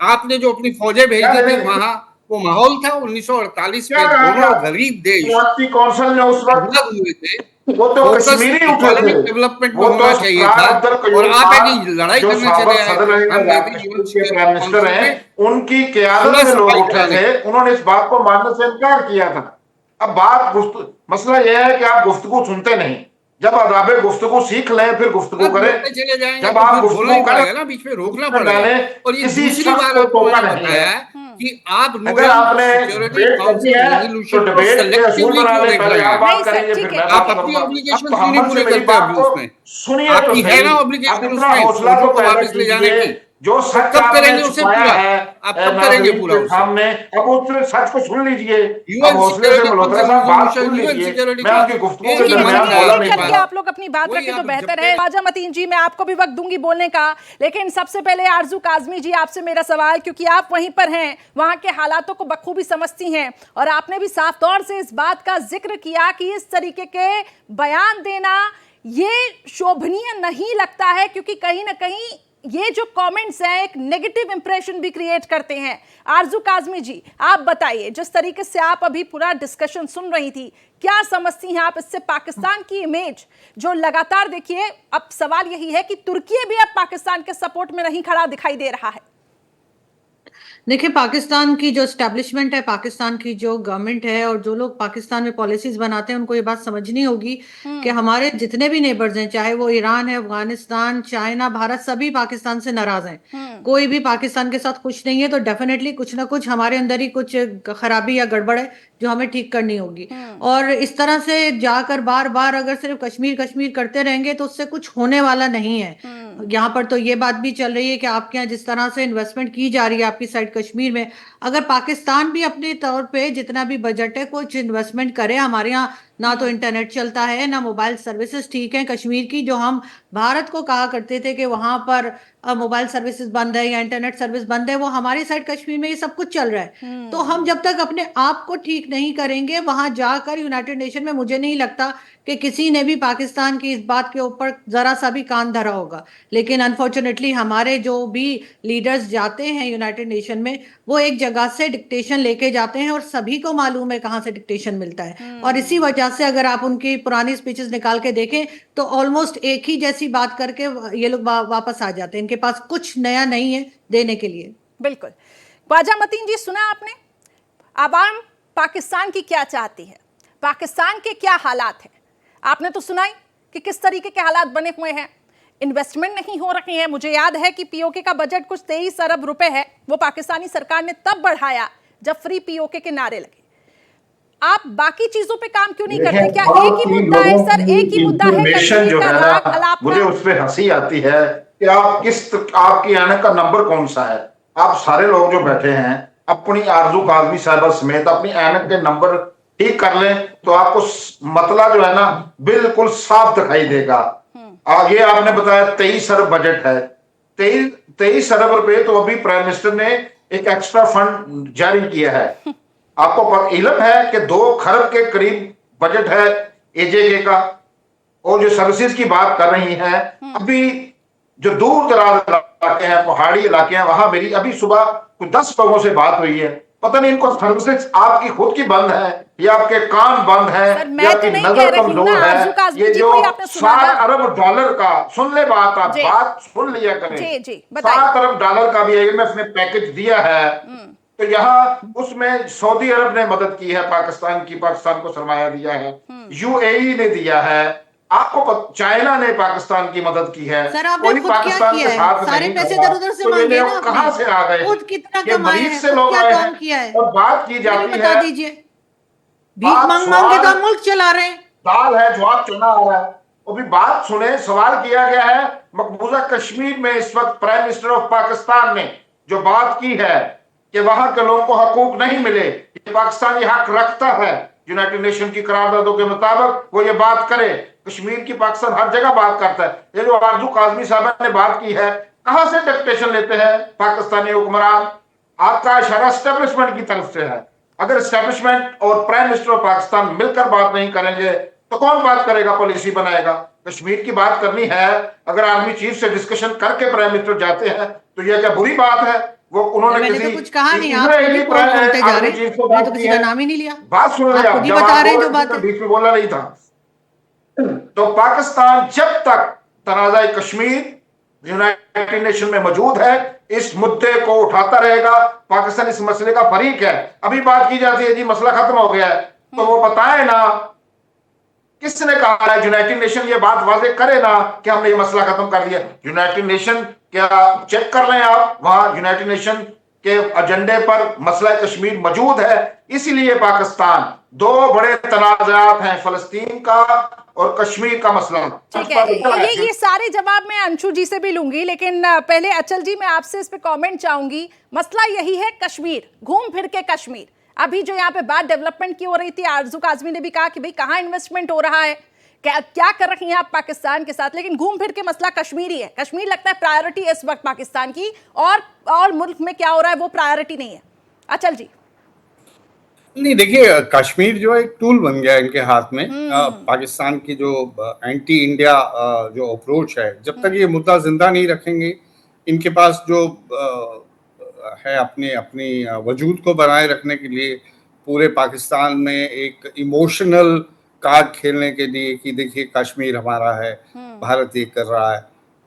आपने जो अपनी फौजें भेजी थी वहां, वो माहौल था 1948 में, दोनों गरीब देश कौंसिल ने उस वक्त हुए थे, वो तो कश्मीरी उठे थे, डेवलपमेंट में होना चाहिए था, और आप एक लड़ाई करने चले आए। प्राइम मिनिस्टर हैं, उनकी क़यादत में लोग उठे थे, उन्होंने इस बात को मानने से इनकार किया था। अब बात मसला यह है कि आप गुफ्तगू सुनते नहीं, जब आदाब गुफ्तगू सीख लें फिर गुफ्तगू करें। जब आप गुफ्तगू करें ना बीच में रोकना पड़ेगा। और ये दूसरी बार आपको मैंने बताया कि आप अगर आपने डिबेट करनी है तो डिबेट के असूल बना लें, पहले आप बात करेंगे फिर मैं आप अपनी ऑब्लिगेशन क्यों नहीं पूरे करते अभी उसमें? सुनिए, आपकी है ना ऑब्लिगेशन उसमें हौसला को वापस ले जाने की, जो सच कब करेंगे उसे पूरा? आप कब करेंगे पूरा सामने? अब उस सच को सुन लीजिए, हौसले से मल्होत्रा साहब बात सुन लीजिए। मैं आपकी गुफ्तगू के दरमियान बोला नहीं करके आप लोग अपनी बात रखें तो बेहतर है। ख्वाजा मतीन जी, मैं आपको भी वक्त दूंगी बोलने का, लेकिन सबसे पहले आरजू काजमी जी आपसे मेरा सवाल, क्योंकि आप वहीं पर हैं, वहां के हालातों को बखूबी समझती हैं, और आपने भी साफ तौर से इस बात का जिक्र किया कि इस तरीके के बयान देना ये शोभनीय नहीं लगता है, क्योंकि कहीं ना कहीं ये जो कमेंट्स हैं एक नेगेटिव इंप्रेशन भी क्रिएट करते हैं। आरजू काजमी जी, आप बताइए, जिस तरीके से आप अभी पूरा डिस्कशन सुन रही थी, क्या समझती हैं आप इससे पाकिस्तान की इमेज जो लगातार, देखिए अब सवाल यही है कि तुर्की भी अब पाकिस्तान के सपोर्ट में नहीं खड़ा दिखाई दे रहा है। देखिए, पाकिस्तान की जो एस्टेब्लिशमेंट है, पाकिस्तान की जो गवर्नमेंट है और जो लोग पाकिस्तान में पॉलिसीज बनाते हैं, उनको ये बात समझनी होगी कि हमारे जितने भी नेबर्स हैं, चाहे वो ईरान है, अफगानिस्तान, चाइना, भारत, सभी पाकिस्तान से नाराज हैं। कोई भी पाकिस्तान के साथ खुश नहीं है। तो डेफिनेटली कुछ ना कुछ हमारे अंदर ही कुछ खराबी या गड़बड़ है जो हमें ठीक करनी होगी। और इस तरह से जाकर बार बार अगर सिर्फ कश्मीर कश्मीर करते रहेंगे तो उससे कुछ होने वाला नहीं है। यहाँ पर तो ये बात भी चल रही है कि आपके यहाँ जिस तरह से इन्वेस्टमेंट की जा रही है आपकी साइड कश्मीर में, अगर पाकिस्तान भी अपने तौर पे जितना भी बजट है कुछ इन्वेस्टमेंट करे। हमारे यहाँ ना तो इंटरनेट चलता है, ना मोबाइल सर्विसेज ठीक है कश्मीर की। जो हम भारत को कहा करते थे कि वहां पर मोबाइल सर्विसेज बंद है या इंटरनेट सर्विस बंद है, वो हमारी साइड कश्मीर में ये सब कुछ चल रहा है। तो हम जब तक अपने आप को ठीक नहीं करेंगे वहां जाकर यूनाइटेड नेशन में, मुझे नहीं लगता कि किसी ने भी पाकिस्तान की इस बात के ऊपर जरा सा भी कान धरा होगा। लेकिन अनफॉर्चुनेटली हमारे जो भी लीडर्स जाते हैं यूनाइटेड नेशन में, वो एक जगह से डिक्टेशन लेके जाते हैं और सभी को मालूम है कहाँ से डिक्टेशन मिलता है। और इसी वजह से अगर आप उनकी पुरानी स्पीचेस निकाल के देखें तो ऑलमोस्ट एक ही जैसी बात करके ये लोग वापस आ जाते हैं। इनके पास कुछ नया नहीं है देने के लिए। बिल्कुल। ख्वाजा मतीन जी, सुना आपने आवाम पाकिस्तान की क्या चाहती है, पाकिस्तान के क्या हालात हैं? आपने तो सुना ही कि किस तरीके के हालात बने हुए हैं। इन्वेस्टमेंट नहीं हो रही है। मुझे याद है कि पीओके का बजट कुछ 23 अरब रुपए है, वो पाकिस्तानी सरकार ने तब बढ़ाया जब फ्री पीओके के नारे लगे। आप बाकी चीजों पे काम क्यों नहीं करते? क्या एक ही मुद्दा है सर? एक ही मुद्दा है कश्मीर का राग अलाप? मुझे उस पे हंसी आती है कि आपकी ऐनक का नंबर कौन सा है। आप सारे लोग जो बैठे हैं अपनी आरजू काजमी साहिबा समेत अपनी ऐनक के नंबर ठीक कर लें तो आपको मतला जो है ना बिल्कुल साफ दिखाई देगा। आगे आपने बताया 23 अरब बजट है। 23 अरब रुपए तो अभी प्राइम मिनिस्टर ने एक एक्स्ट्रा फंड जारी किया है। आपको इल्म है कि 2 खरब के करीब बजट है एजेके का। और जो सर्विसेज की बात कर रही हैं, अभी जो दूर दराज इलाके हैं, पहाड़ी इलाके हैं, वहां मेरी अभी सुबह कुछ 10 लोगों से बात हुई है। पता नहीं इनको सर्विसेज आपकी खुद की बंद है या आपके कान बंद है या आपकी नजर कमजोर है। ये जो 7 अरब डॉलर का, सुन ले बात, आप बात सुन लिया करें। 7 अरब डॉलर का भी IMF ने पैकेज दिया है। तो यहाँ उसमें सऊदी अरब ने मदद की है पाकिस्तान को सरमाया दिया है, UAE ने दिया है, आपको चाइना ने पाकिस्तान की मदद की है। सर आपने खुद क्या किया है? सारे पैसे इधर उधर से मांगे ना, कहां से आ गए? खुद कितना कमाए हैं, से लोग क्या आए काम हैं किया है और बात की जाती है। बता दीजिए। भीख मांग मांग के तो मुल्क चला रहे हैं। दाल है जवाब चुना आ रहा है। अभी बात सुने, सवाल किया गया है मकबूजा कश्मीर में इस वक्त प्राइम मिनिस्टर ऑफ पाकिस्तान ने जो बात की है कि वहां के लोगों को हकूक नहीं मिले, पाकिस्तान ये हक रखता है यूनाइटेड नेशन की करारदादों के मुताबिक, वो ये बात करे। कश्मीर की पाकिस्तान हर जगह बात करता है। ये जो आरजू काजमी साहब ने बात की है, कहां से डिक्टेशन लेते हैं पाकिस्तानी हुक्मरान? आपका इशारा एस्टेब्लिशमेंट की तरफ से है। अगर एस्टेब्लिशमेंट और प्राइम मिनिस्टर ऑफ पाकिस्तान मिलकर बात नहीं करेंगे तो कौन बात करेगा, पॉलिसी बनाएगा? कश्मीर की बात करनी है, अगर आर्मी चीफ से डिस्कशन करके प्राइम मिनिस्टर जाते हैं तो यह क्या बुरी बात है? वो उन्होंने मैंने किसी तो कुछ कहा नहीं, आप खुद ही बोलते जा रहे हैं, मैं तो किसी का नाम ही नहीं लिया। बात सुन लिया, आप खुद ही बता रहे हैं जो बात है। बीच में बोलना नहीं था। तो पाकिस्तान जब तक तनाज़ा कश्मीर यूनाइटेड नेशन में मौजूद है इस मुद्दे को उठाता रहेगा। पाकिस्तान इस मसले का फरीक है। अभी बात की जाती है जी मसला खत्म हो गया है, तो वो बताए ना किसने कहा है? यूनाइटेड नेशन ये बात वाजे करे ना कि हमने ये मसला खत्म कर दिया। यूनाइटेड नेशन क्या चेक कर लें आप, वहां यूनाइटेड नेशन के एजेंडे पर मसला कश्मीर मौजूद है। इसीलिए पाकिस्तान, 2 बड़े तनाज़ात हैं, फलस्तीन का और कश्मीर का मसला। ठीक है, ये सारे जवाब मैं अंशु जी से भी लूंगी, लेकिन पहले अचल जी मैं आपसे इस पे कमेंट चाहूंगी। मसला यही है कश्मीर, घूम फिर के कश्मीर। अभी जो यहाँ पे बात डेवलपमेंट की हो रही थी, आरजू काजमी ने भी कहा कि भाई कहाँ इन्वेस्टमेंट हो रहा है, क्या कर रही हैं आप पाकिस्तान के साथ, लेकिन घूम फिर के मसला कश्मीर ही है। कश्मीर लगता है प्रायोरिटी है इस वक्त पाकिस्तान की, और मुल्क में क्या हो रहा है वो प्रायोरिटी नहीं है। अचल जी। नहीं, देखिए कश्मीर जो एक टूल बन गया इनके हाथ में। पाकिस्तान की जो एंटी इंडिया जो अप्रोच है, जब तक ये मुद्दा जिंदा नहीं रखेंगे, इनके पास जो है अपनी वजूद को बनाए रखने के लिए पूरे पाकिस्तान में एक इमोशनल कार्ड खेलने के लिए कि देखिए कश्मीर हमारा है, भारत ये कर रहा है,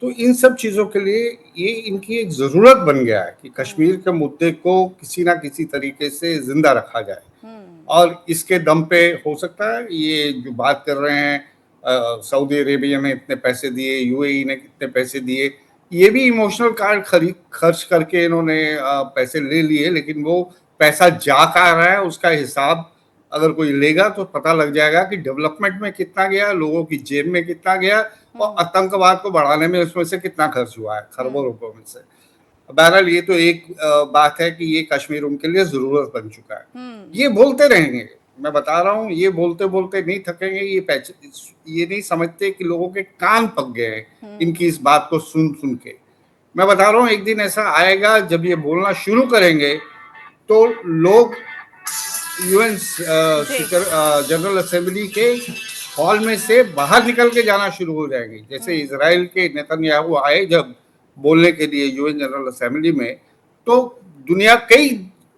तो इन सब चीजों के लिए ये इनकी एक जरूरत बन गया है कि कश्मीर के मुद्दे को किसी ना किसी तरीके से जिंदा रखा जाए। और इसके दम पे हो सकता है ये जो बात कर रहे हैं, सऊदी अरेबिया ने इतने पैसे दिए, यूएई ने कितने पैसे दिए, ये भी इमोशनल कार्ड खर्च करके इन्होंने पैसे ले लिए, लेकिन वो पैसा जा कहाँ रहा है उसका हिसाब अगर कोई लेगा तो पता लग जाएगा कि डेवलपमेंट में कितना गया, लोगों की जेब में कितना गया, और आतंकवाद को बढ़ाने में उसमें से कितना खर्च हुआ है, खरबों रुपयों में से। बहरहाल ये तो एक बात है कि ये कश्मीर उनके लिए जरूरत बन चुका है। ये बोलते रहेंगे, मैं बता रहा हूँ, ये बोलते बोलते नहीं थकेंगे। ये नहीं समझते कि लोगों के कान पक गए हैं इनकी इस बात को सुन सुन के। मैं बता रहा हूँ एक दिन ऐसा आएगा जब ये बोलना शुरू करेंगे तो लोग यूएन जनरल असेंबली के हॉल में से बाहर निकल के जाना शुरू हो जाएंगे। जैसे इजराइल के नेतन्याहू आए जब बोलने के लिए यूएन जनरल असेंबली में, तो दुनिया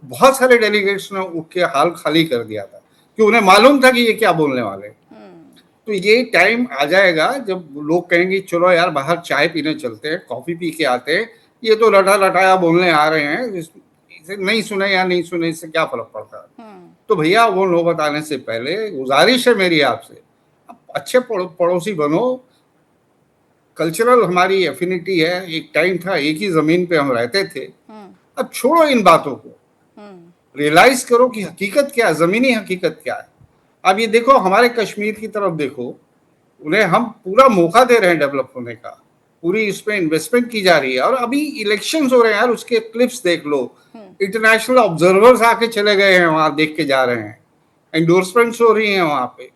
बहुत सारे डेलीगेट्स ने उठ के हाल खाली कर दिया था कि उन्हें मालूम था कि ये क्या बोलने वाले। तो ये टाइम आ जाएगा जब लोग कहेंगे चलो यार बाहर चाय पीने चलते हैं, कॉफी पी के आते हैं, ये तो लटा लटाया बोलने आ रहे हैं, इसे नहीं सुने या नहीं सुने इससे क्या फर्क पड़ता है। तो भैया वो नौबत आने से पहले गुजारिश है मेरी आपसे, अच्छे पड़ोसी बनो। कल्चरल हमारी एफिनिटी है, एक टाइम था एक ही जमीन पे हम रहते थे, अब छोड़ो इन बातों को, रियलाइज करो कि हकीकत क्या है, जमीनी हकीकत क्या है। अब ये देखो हमारे कश्मीर की तरफ देखो, उन्हें हम पूरा मौका दे रहे हैं डेवलप होने का, पूरी इसमें इन्वेस्टमेंट की जा रही है। और अभी इलेक्शंस हो रहे हैं यार, उसके क्लिप्स देख लो, इंटरनेशनल ऑब्जर्वर्स आके चले गए हैं वहां, देख के जा रहे हैं, एंडोर्समेंट्स हो रही हैं वहां पे,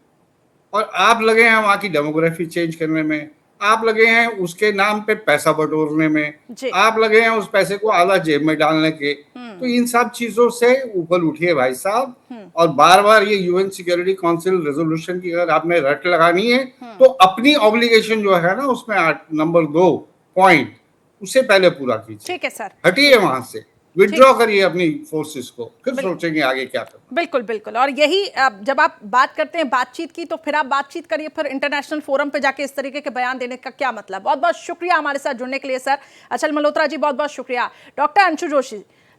और आप लगे हैं वहां की डेमोग्राफी चेंज करने में, आप लगे हैं उसके नाम पे पैसा बटोरने में, आप लगे हैं उस पैसे को आधा जेब में डालने के। तो इन सब चीजों से ऊपर उठिए भाई साहब, और बार बार ये यूएन सिक्योरिटी काउंसिल रेजोल्यूशन की अगर आपने रट लगानी है तो अपनी ऑब्लिगेशन जो है ना उसमें नंबर 2 पॉइंट उसे पहले पूरा कीजिए। ठीक है सर, हटिए वहां से, विड्रॉ करिए अपनी फोर्सेस को, फिर सोचेंगे आगे क्या करना। बिल्कुल बिल्कुल। और यही जब आप बात करते हैं बातचीत की, तो फिर आप बातचीत करिए, फिर इंटरनेशनल फोरम पे जाके इस तरीके के बयान देने का क्या मतलब। बहुत बहुत शुक्रिया हमारे साथ जुड़ने के लिए सर। अचल मल्होत्रा जी बहुत बहुत शुक्रिया। डॉक्टर अंशु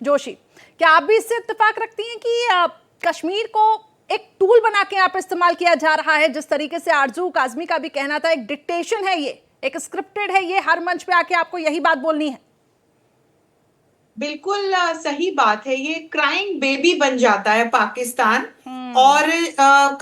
जोशी, क्या आप भी इससे इत्तेफाक रखती हैं कि कश्मीर को एक टूल बना के यहाँ पे इस्तेमाल किया जा रहा है, जिस तरीके से आरजू काज़मी का भी कहना था, एक डिक्टेशन है, ये एक स्क्रिप्टेड है, ये हर मंच पे आके आपको यही बात बोलनी है? बिल्कुल सही बात है। ये क्राइंग बेबी बन जाता है पाकिस्तान, और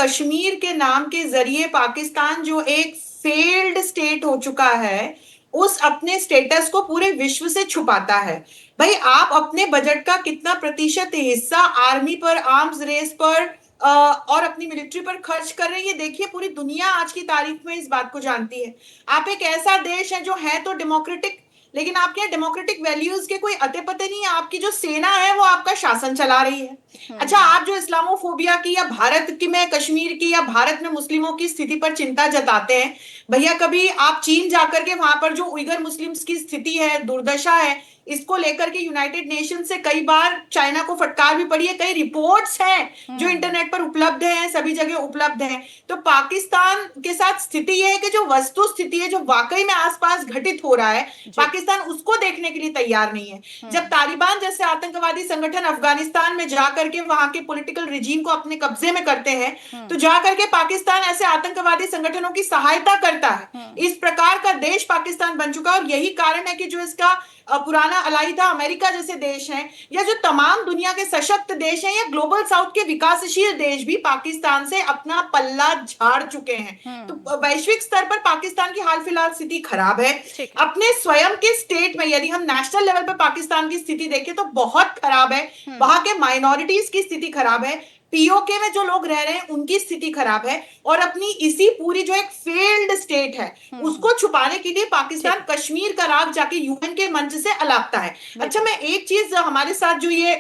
कश्मीर के नाम के जरिए पाकिस्तान जो एक फेल्ड स्टेट हो चुका है, उस अपने स्टेटस को पूरे विश्व से छुपाता है। भाई आप अपने बजट का कितना प्रतिशत हिस्सा आर्मी पर, आर्म्स रेस पर और अपनी मिलिट्री पर खर्च कर रहे हैं, ये देखिए पूरी दुनिया आज की तारीख में इस बात को जानती है। आप एक ऐसा देश है जो है तो डेमोक्रेटिक, लेकिन आपके यहाँ डेमोक्रेटिक वैल्यूज के कोई अते पते नहीं है। आपकी जो सेना है वो आपका शासन चला रही है। अच्छा, आप जो इस्लामोफोबिया की या भारत की में कश्मीर की या भारत में मुस्लिमों की स्थिति पर चिंता जताते हैं, भैया कभी आप चीन जाकर के वहां पर जो उइगर मुस्लिम्स की स्थिति है, दुर्दशा है, इसको लेकर के यूनाइटेड नेशन से कई बार चाइना को फटकार भी पड़ी है। कई रिपोर्ट्स हैं जो इंटरनेट पर उपलब्ध हैं, सभी जगह उपलब्ध हैं। तो पाकिस्तान के साथ स्थिति यह है कि जो वस्तु स्थिति है, जो वाकई में आसपास घटित हो रहा है, पाकिस्तान उसको देखने के लिए तैयार नहीं है। जब तालिबान जैसे आतंकवादी संगठन अफगानिस्तान में जाकर के वहां के पॉलिटिकल रिजीम को अपने कब्जे में करते हैं, तो जाकर के पाकिस्तान ऐसे आतंकवादी संगठनों की सहायता करता है। इस प्रकार का देश पाकिस्तान बन चुका है, और यही कारण है कि जो इसका पुराना अलाई था अमेरिका जैसे देश हैं, या जो तमाम दुनिया के सशक्त देश हैं, या ग्लोबल साउथ के विकासशील देश भी पाकिस्तान से अपना पल्ला झाड़ चुके हैं। तो वैश्विक स्तर पर पाकिस्तान की हाल फिलहाल स्थिति खराब है। अपने स्वयं के स्टेट में यदि हम नेशनल लेवल पर पाकिस्तान की स्थिति देखें तो बहुत खराब है। वहां के माइनॉरिटीज की स्थिति खराब है, पीओके में जो लोग रह रहे हैं उनकी स्थिति खराब है, और अपनी इसी पूरी जो एक फेल्ड स्टेट है उसको छुपाने के लिए पाकिस्तान कश्मीर का राग जाके यूएन के मंच से अलापता है। अच्छा, मैं एक चीज, हमारे साथ जो ये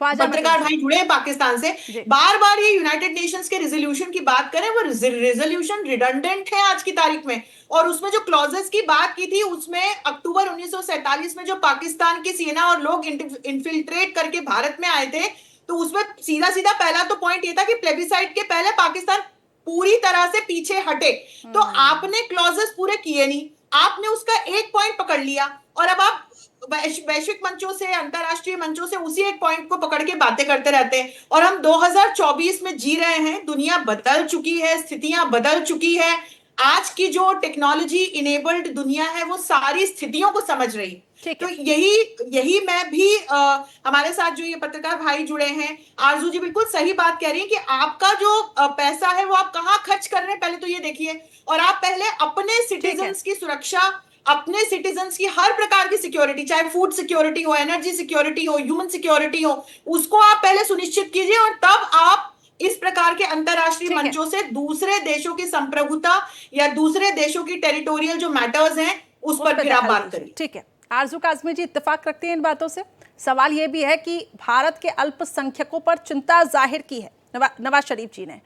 पत्रकार भाई जुड़े हैं पाकिस्तान से, बार बार ये यूनाइटेड नेशंस के रेजोल्यूशन की बात करें, वो रेजोल्यूशन रिडंडेंट है आज की तारीख में। और उसमें जो क्लॉजेस की बात की थी, उसमें अक्टूबर 1947 में जो पाकिस्तान की सेना और लोग इन्फिल्ट्रेट करके भारत में आए थे, तो उसमें सीधा सीधा पहला तो पॉइंट ये था कि प्लेबिसाइट के पहले पाकिस्तान पूरी तरह से पीछे हटे। तो आपने क्लॉजेस पूरे किए नहीं, आपने उसका एक पॉइंट पकड़ लिया और अब आप वैश्विक मंचों से, अंतरराष्ट्रीय मंचों से उसी एक पॉइंट को पकड़ के बातें करते रहते हैं। और हम 2024 में जी रहे हैं, दुनिया बदल चुकी है, स्थितियां बदल चुकी है। आज की जो टेक्नोलॉजी इनेबल्ड दुनिया है वो सारी स्थितियों को समझ रही। तो यही मैं भी हमारे साथ जो ये पत्रकार भाई जुड़े हैं, आरजू जी बिल्कुल सही बात कह रही हैं कि आपका जो पैसा है वो आप कहाँ खर्च कर रहे हैं पहले तो ये देखिए, और आप पहले अपने सिटीजन्स की सुरक्षा, अपने सिटीजन्स की हर प्रकार की सिक्योरिटी, चाहे फूड सिक्योरिटी हो, एनर्जी सिक्योरिटी हो, ह्यूमन सिक्योरिटी हो, उसको आप पहले सुनिश्चित कीजिए और तब आप इस प्रकार के अंतरराष्ट्रीय मंचों से दूसरे देशों की संप्रभुता या दूसरे देशों की टेरिटोरियल जो मैटर्स हैं उस पर फिर आप बात करिए। ठीक है, आरजू काज़मी जी इत्तेफाक रखते हैं इन बातों से। सवाल यह भी है कि भारत के अल्पसंख्यकों पर चिंता जाहिर की है नवाज शरीफ जी ने,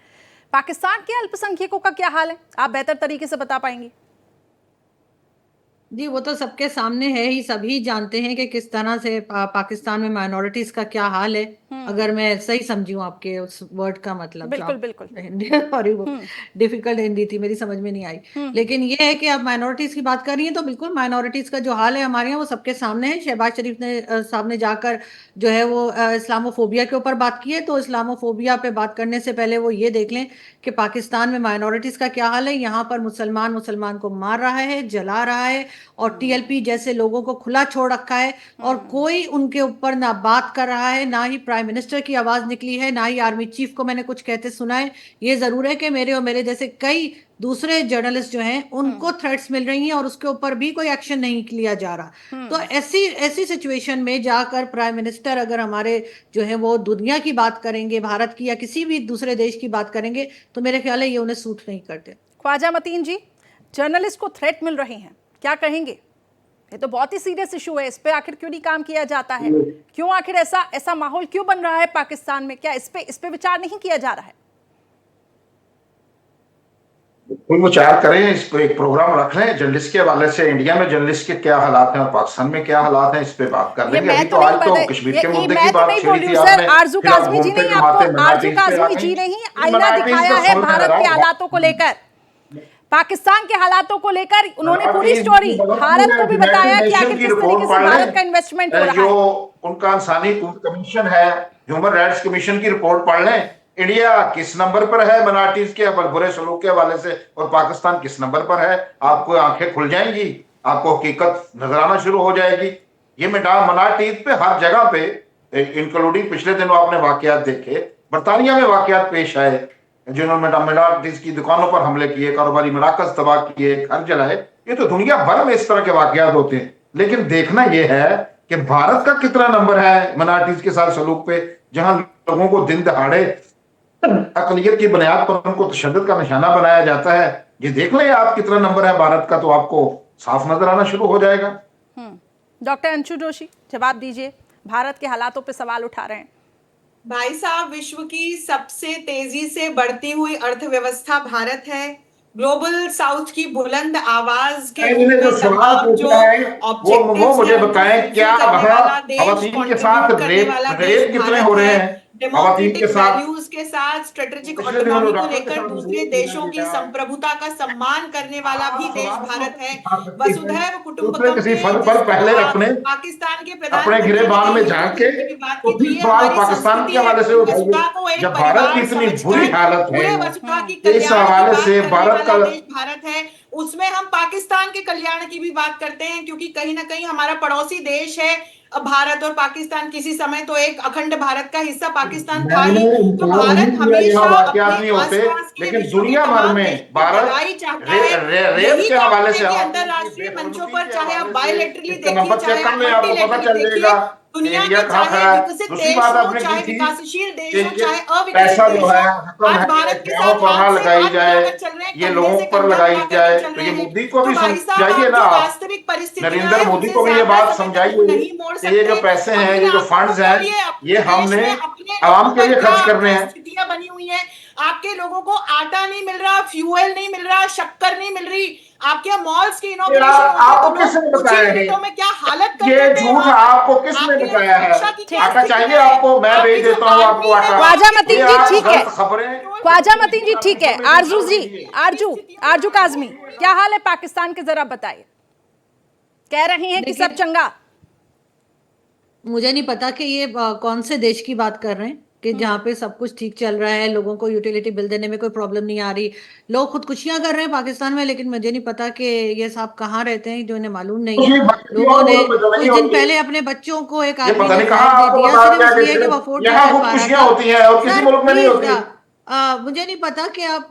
पाकिस्तान के अल्पसंख्यकों का क्या हाल है, आप बेहतर तरीके से बता पाएंगे? जी, वो तो सबके सामने है ही, सभी जानते हैं कि किस तरह से पाकिस्तान में माइनॉरिटीज का क्या हाल है। अगर मैं सही समझी हूँ आपके उस वर्ड का मतलब, बिल्कुल बिल्कुल हिंदी सॉरी वो डिफिकल्ट हिंदी थी, मेरी समझ में नहीं आई। लेकिन ये है कि आप माइनॉरिटीज की बात कर रही हैं तो बिल्कुल माइनॉरिटीज का जो हाल है हमारे यहाँ वो सबके सामने है। शहबाज शरीफ ने साहब ने जाकर जो है वो इस्लामोफोबिया के ऊपर बात की है, तो इस्लामोफोबिया पे बात करने से पहले वो ये देख लें कि पाकिस्तान में माइनॉरिटीज का क्या हाल है। यहाँ पर मुसलमान को मार रहा है, जला रहा है और टीएलपी जैसे लोगों को खुला छोड़ रखा है और कोई उनके ऊपर ना बात कर रहा है, ना ही प्राइम मिनिस्टर की आवाज निकली है, ना ही आर्मी चीफ को मैंने कुछ कहते सुना है। ये जरूर है कि मेरे और मेरे जैसे कई दूसरे जर्नलिस्ट जो हैं उनको थ्रेट्स मिल रही हैं और उसके ऊपर भी कोई एक्शन नहीं लिया जा रहा। तो ऐसी सिचुएशन में जाकर प्राइम मिनिस्टर अगर हमारे जो है वो दुनिया की बात करेंगे, भारत की या किसी भी दूसरे देश की बात करेंगे, तो मेरे ख्याल है ये उन्हें सूट नहीं करते। ख्वाजा मतीन जी, जर्नलिस्ट को थ्रेट मिल रही हैं, क्या कहेंगे? ये तो बहुत ही सीरियस इशू है, इस पे आखिर क्यों नहीं काम किया जाता है? क्यों आखिर ऐसा माहौल क्यों बन रहा है पाकिस्तान में? क्या इस पे विचार नहीं किया जा रहा है? कोई विचार करें, इस पे एक प्रोग्राम रख लें जर्नलिस्ट के हवाले से, इंडिया में जर्नलिस्ट के क्या हालात हैं और पाकिस्तान में क्या हालात हैं, इस पे बात कर लेंगे। अभी तो आज तो कश्मीर के मुद्दे की बात छेड़ी थी आपने। आरजू काज़मी जी ने आपको, आरजू काज़मी जी ने ही आईना दिखाया है भारत के हालातों को लेकर, पाकिस्तान के हालातों को लेकर उन्होंने पूरी स्टोरी भारत को भी बताया कि आखिर किस तरीके से भारत का इन्वेस्टमेंट हो रहा है। जो उनका इंसानी कमीशन है, ह्यूमन राइट्स कमीशन की रिपोर्ट पढ़ लें। इंडिया किस नंबर पर है माइनॉरिटीज के बुरे सलूक के हवाले से और पाकिस्तान किस नंबर पर है, आपको आंखें खुल जाएंगी, आपको हकीकत नजर आना शुरू हो जाएगी। ये माइनॉरिटीज पे हर जगह पे, इंक्लूडिंग पिछले दिनों आपने वाकयात देखे, बरतानिया में वाकयात पेश आए जिन्होंने माइनॉरिटीज की दुकानों पर हमले किए, कारोबारी मराकज तबाह किए, घर जलाए। ये तो दुनिया भर में इस तरह के वाकयात होते हैं। लेकिन देखना यह है कि भारत का कितना नंबर है माइनॉरिटीज के साथ सलूक पे, जहां लोगों को दिन दहाड़े अकलियत की बुनियाद पर उनको तशद्दुद का निशाना बनाया जाता है। ये देख लें आप कितना नंबर है भारत का, तो आपको साफ नजर आना शुरू हो जाएगा। डॉक्टर अंशु जोशी, जवाब दीजिए, भारत के हालातों पे सवाल उठा रहे हैं भाई साहब। विश्व की सबसे तेजी से बढ़ती हुई अर्थव्यवस्था भारत है। ग्लोबल साउथ की बुलंद आवाज के जो सवाल पूछा है वो मुझे बताएं, क्या वहाँ खवातीन के साथ रेप कितने हो रहे हैं? डेमोक्रेटिक वैल्यूज के साथ स्ट्रेटेजिक ऑटोनॉमी को लेकर दूसरे देशों की संप्रभुता का सम्मान करने वाला भी देश भारत है। वसुधैव कुटुंबकम पहले पाकिस्तान के अपने गिरेबान में झांके तो फिर सवाल पाकिस्तान के हवाले से उठाइए। जब भारत की इतनी बुरी हालत है, इस हवाले से भारत है, उसमें हम पाकिस्तान के कल्याण की भी बात करते हैं, क्योंकि कहीं ना कहीं हमारा पड़ोसी देश है भारत और पाकिस्तान। किसी समय तो एक अखंड भारत का हिस्सा पाकिस्तान था ही। तो भारत हमेशा नहीं होते, लेकिन दुनिया भर में भारत चाहता है रेप के हवाले से अंतरराष्ट्रीय मंचों पर, चाहे आप बायलैटरली देखिए, चाहे आप मल्टीलैटरली देखिए, दुनिया के चाहे विकसित देश हो, चाहे विकासशील देश हो, चाहे अविकसित देश हो, आज भारत के साथ हाथ लगाई जाए, ये लोगों पर लगाई जाए। तो ये मोदी को भी समझाइए ना, वास्तविक परिस्थिति नरेंद्र मोदी को भी ये बात समझाइए कि ये जो पैसे हैं, ये जो फंड्स हैं, ये हमने आवाम के लिए खर्च करने हैं। स्थितियां बनी हुई है, आपके लोगों को आटा नहीं मिल रहा, फ्यूल नहीं मिल रहा, शक्कर नहीं मिल रही, आपके मॉल्स की इनॉग्रेशन आपको किसने बताया है? में क्या हालत कर ये झूठ आपको किसने बताया है? आटा चाहिए आपको, मैं भेज देता हूँ आपको आटा। ख्वाजा मतीन जी ठीक है, खबरें ख्वाजा मतीन जी ठीक है। आरजू काज़मी, क्या हाल है पाकिस्तान के, जरा बताइए। कह रहे हैं कि सब चंगा। मुझे नहीं पता कि ये कौन से देश की बात कर रहे हैं कि जहाँ पे सब कुछ ठीक चल रहा है, लोगों को यूटिलिटी बिल देने में कोई प्रॉब्लम नहीं आ रही, लोग खुदकुशियां कर रहे हैं पाकिस्तान में, लेकिन मुझे नहीं पता कि ये साहब कहाँ रहते हैं, जो इन्हें मालूम नहीं है। लोगों ने कुछ दिन पहले अपने बच्चों को एक आदमी ने जहर दे दिया सिर्फ इसलिए कि वो अफोर्ड नहीं कर पा रहा था। मुझे नहीं पता कि आप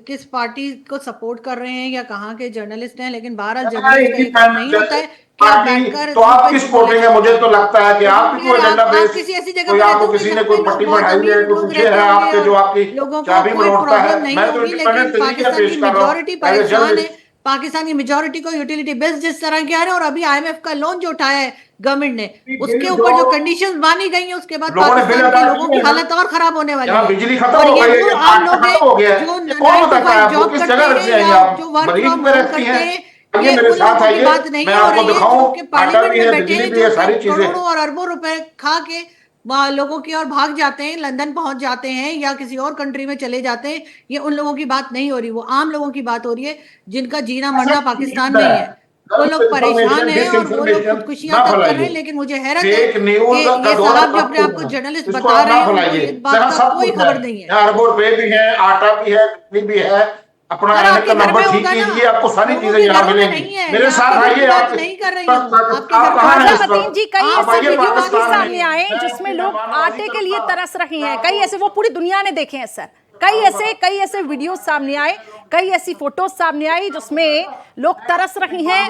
किस पार्टी को सपोर्ट कर रहे हैं या कहाँ के जर्नलिस्ट हैं, लेकिन बहरहाल जर्नलिस्ट का ये काम नहीं होता है कि आप बैठकर तो आप किस वोटिंग है? मुझे तो लगता है कि आप भी कोई एजेंडा बेस, किसी ऐसी जगह कोई पे आपको रहते किसी होंगे ने कोई जहाँ पे पट्टी लोग बहुत बढ़ाई है, अमीर कोई लोग पूछे रहते है होंगे आपके जो और आपकी लोगों को चाबी कोई मरोड़ता है। प्रॉब्लम नहीं मैं तो होगी, इंडिपेंडेंट लेकिन तरीके पाकिस्तान पेश की कर रहा हूँ मेजोरिटी परेशान है। पाकिस्तान की मेजोरिटी को यूटिलिटी बिल्स जिस तरह के आ रहे हैं, और अभी IMF का लोन जो उठाया है गवर्नमेंट ने, उसके ऊपर जो कंडीशंस मानी गई हैं, उसके बाद लोगों ने बिल पाकिस्तान के अदा लोगों किए की हैं। हालत और खराब होने वाली यहाँ है। बिजली खत्म और हो ये गई वो है, आम आटा लोग हैं खत्म हो गया है। जो ये कौन 9 to बताता है 5 आपको? जॉब किस करते जगह से हैं आई या आप? जो वर्क मरीज फ्रॉम में होम रहती करते हैं, हैं, आइए ये मेरे उन साथ लोगों की आइए, बात नहीं मैं है। और आपको ये दिखाऊं, जो कि आटा पार्लियामेंट भी में है, बैठे बिजली हैं, भी जो है, सारी कि चीजें। करोड़ों और अरबों रुपए खा के वहाँ लोगों की और भाग जाते हैं, लंदन पहुंच जाते हैं या किसी और कंट्री में चले जाते हैं, ये उन लोगों की बात नहीं हो रही, वो आम लोगों की बात हो रही है जिनका जीना मरना पाकिस्तान में ही है। वो लोग परेशान हैं और वो लोग खुदकुशियां ना तक कर रहे हैं, फैलाइए। लेकिन मुझे हैरत है फेक न्यूज कि का ये दौर साहब जो अब अपने आप को है, जर्नलिस्ट इसको बता आप रहे ना हैं, उनको फैलाइए। इस बात यहाँ का सब कोई कुछ है, खबर नहीं है। यहाँ अरबों रुपए भी है, आटा भी है, बिजली भी है। अपना सर, एनएक आपके का घर में नंबर ठीक होगा ना, कीजिए, आपको सारी लोगों चीजें के यहाँ घरों में मिलेंगी। नहीं है। मेरे मैं साथ आपके घर की आइए। बात आप नहीं कर रही हूँ, आपके आप घर में कहाँ हैं इस मतीन जी, वक्त? कई आप ऐसे आइए वीडियोस भी पाकिस्तान में। सामने आए हैं जिसमें लोग आटे के लिए तरस रहे हैं। कई ऐसे, वो पूरी दुनिया ने देखे हैं सर, कई ऐसे वीडियोस सामने आए, कई ऐसी फोटोज सामने आई जिसमें लोग तरस रहे हैं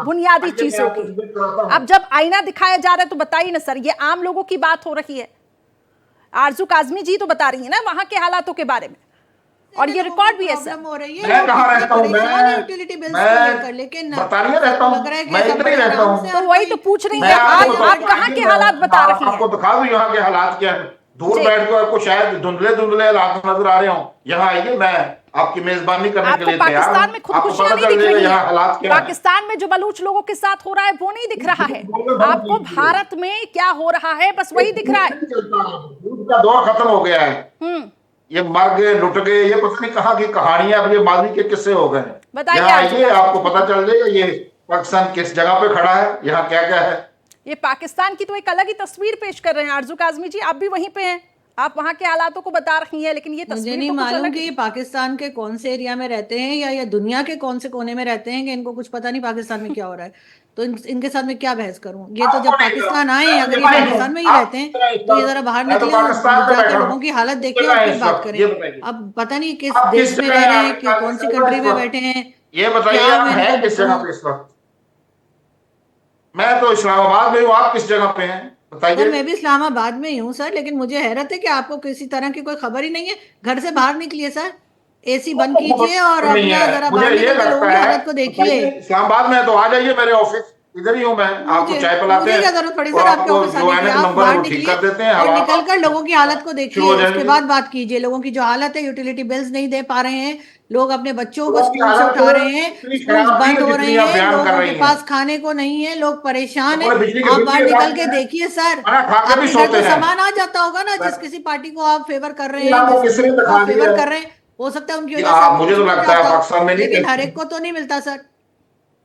बुनियादी चीजों की। अब जब आईना दिखाया जा रहा है तो बताइए ना सर, ये आम लोगों की बात हो रही है। आरजू काजमी जी तो बता रही है ना वहां के हालातों के बारे में, और ये रिकॉर्ड भी है सर। हो रही है, मैं कहाँ रहता हूँ? यूटिलिटी बिल्स को लेकर, लेकिन बताइए रहता हूँ, लग रहा है कि मैं सब इधर ही बड़े रहता आराम हूँ। से तो वही तो पूछ रही मैं है, आपको आप कहाँ के हालात बता रही हैं? आपको दिखा दूं यहाँ के हालात क्या है। दूर जी। बैठ कर आपको शायद धुंधले धुंधले हालात नजर आ रहे हो, यहाँ आइए, मैं आपकी मेजबानी करने के आपको लिए तैयार पाकिस्तान हूँ। में आपको खुदकुशियां पता नहीं चल दिख जाएगा रही यहाँ है। हालात क्या है। पाकिस्तान में जो बलूच लोगों के साथ हो रहा है वो नहीं दिख रहा है, आपको भारत में क्या हो रहा है बस वही दिख रहा है। दूध का दौर खत्म हो गया है। ये मर गए, लुट गए, ये पता नहीं कहाँ की कहानियां, अब ये माजी के किस्से हो गए। बताइए यहाँ आरजू आइए, काजमी आपको पता चल जाएगा ये पाकिस्तान किस जगह पे खड़ा है, यहाँ क्या क्या है। ये पाकिस्तान की तो एक अलग ही तस्वीर पेश कर रहे हैं आरजू काजमी जी, आप भी वहीं पे हैं, आप वहां के हालातों को बता रही हैं, लेकिन ये मुझे तस्वीर नहीं तो कुछ मालूम अलग कि है। ये पाकिस्तान के कौन से एरिया में रहते हैं या दुनिया के कौन से कोने में रहते हैं कि इनको कुछ पता नहीं पाकिस्तान में क्या हो रहा है। तो इनके साथ मैं क्या बहस करूं? ये तो जब पाकिस्तान आए हैं, अगर ये पाकिस्तान में ही रहते हैं तो ये जरा बाहर मैं तो निकले और पाकिस्तान में जाके बैठा लोगों हूँ। की हालत देखें जगह और है फिर इस बात वक्त, करें। ये बताइए। अब पता नहीं किस आप देश किस में जगह रह रहे हैं? हैं, कि कौन सी इस कंट्री में वक्त? बैठे हैं, ये बताइए, क्या आप मैं हैं इनको किस जगह बताऊं? पे इस वक्त? मैं तो इस्लामाबाद में हूँ, आप किस जगह पे हैं सर, बताइए। मैं भी इस्लामाबाद में ही हूँ सर, लेकिन मुझे हैरत है कि आपको किसी तरह की कोई खबर ही नहीं है। घर से बाहर निकलिए सर, AC बंद कीजिए और नहीं अपना है, जरा मुझे बाहर ये निकल के लोगों लगता की है, हालत को देखिए। बताइए, इस्लामाबाद में है तो आ जाइए मेरे ऑफिस, इधर ही हूँ मैं, आपको मुझे चाय पिलाते मुझे हैं क्या जरूरत पड़ी और सर आपके आपको ऑफिस जो आने की? एनएक आप नंबर है बाहर वो ठीक निकलिए कर देते हैं। और अब निकल कर लोगों की हालत को शुरू देखिए, हो उसके जाएंगे। बाद बात कीजिए। लोगों की जो हालत है, यूटिलिटी बिल्स नहीं दे पा रहे हैं, लोग अपने बच्चों को लोगों की स्कूल से हालत उठा रहे हैं, इतनी स्कूल खराब नहीं बंद है हो रहे जितनी आप हैं, बयान कर लोगों के रही हैं। पास खाने को नहीं है, लोग परेशान लोगों हैं। ने बिजली के आप बिल बाहर भी निकल अदा के किए हैं, देखिए सर, खाना खा के भी आपके घर सोते तो हैं। सामान आ जाता होगा ना, जिस किसी पार्टी को आप फेवर कर रहे ये हैं, आपको जिस किसने ग्रुप को दिखा आप दिया फेवर है? कर रहे हैं, हो सकता है उनकी ये वजह से आपको मुझे कुछ तो मिल लगता है जाता हो, पाकिस्तान में नहीं लेकिन हर कहते। एक को तो नहीं मिलता सर।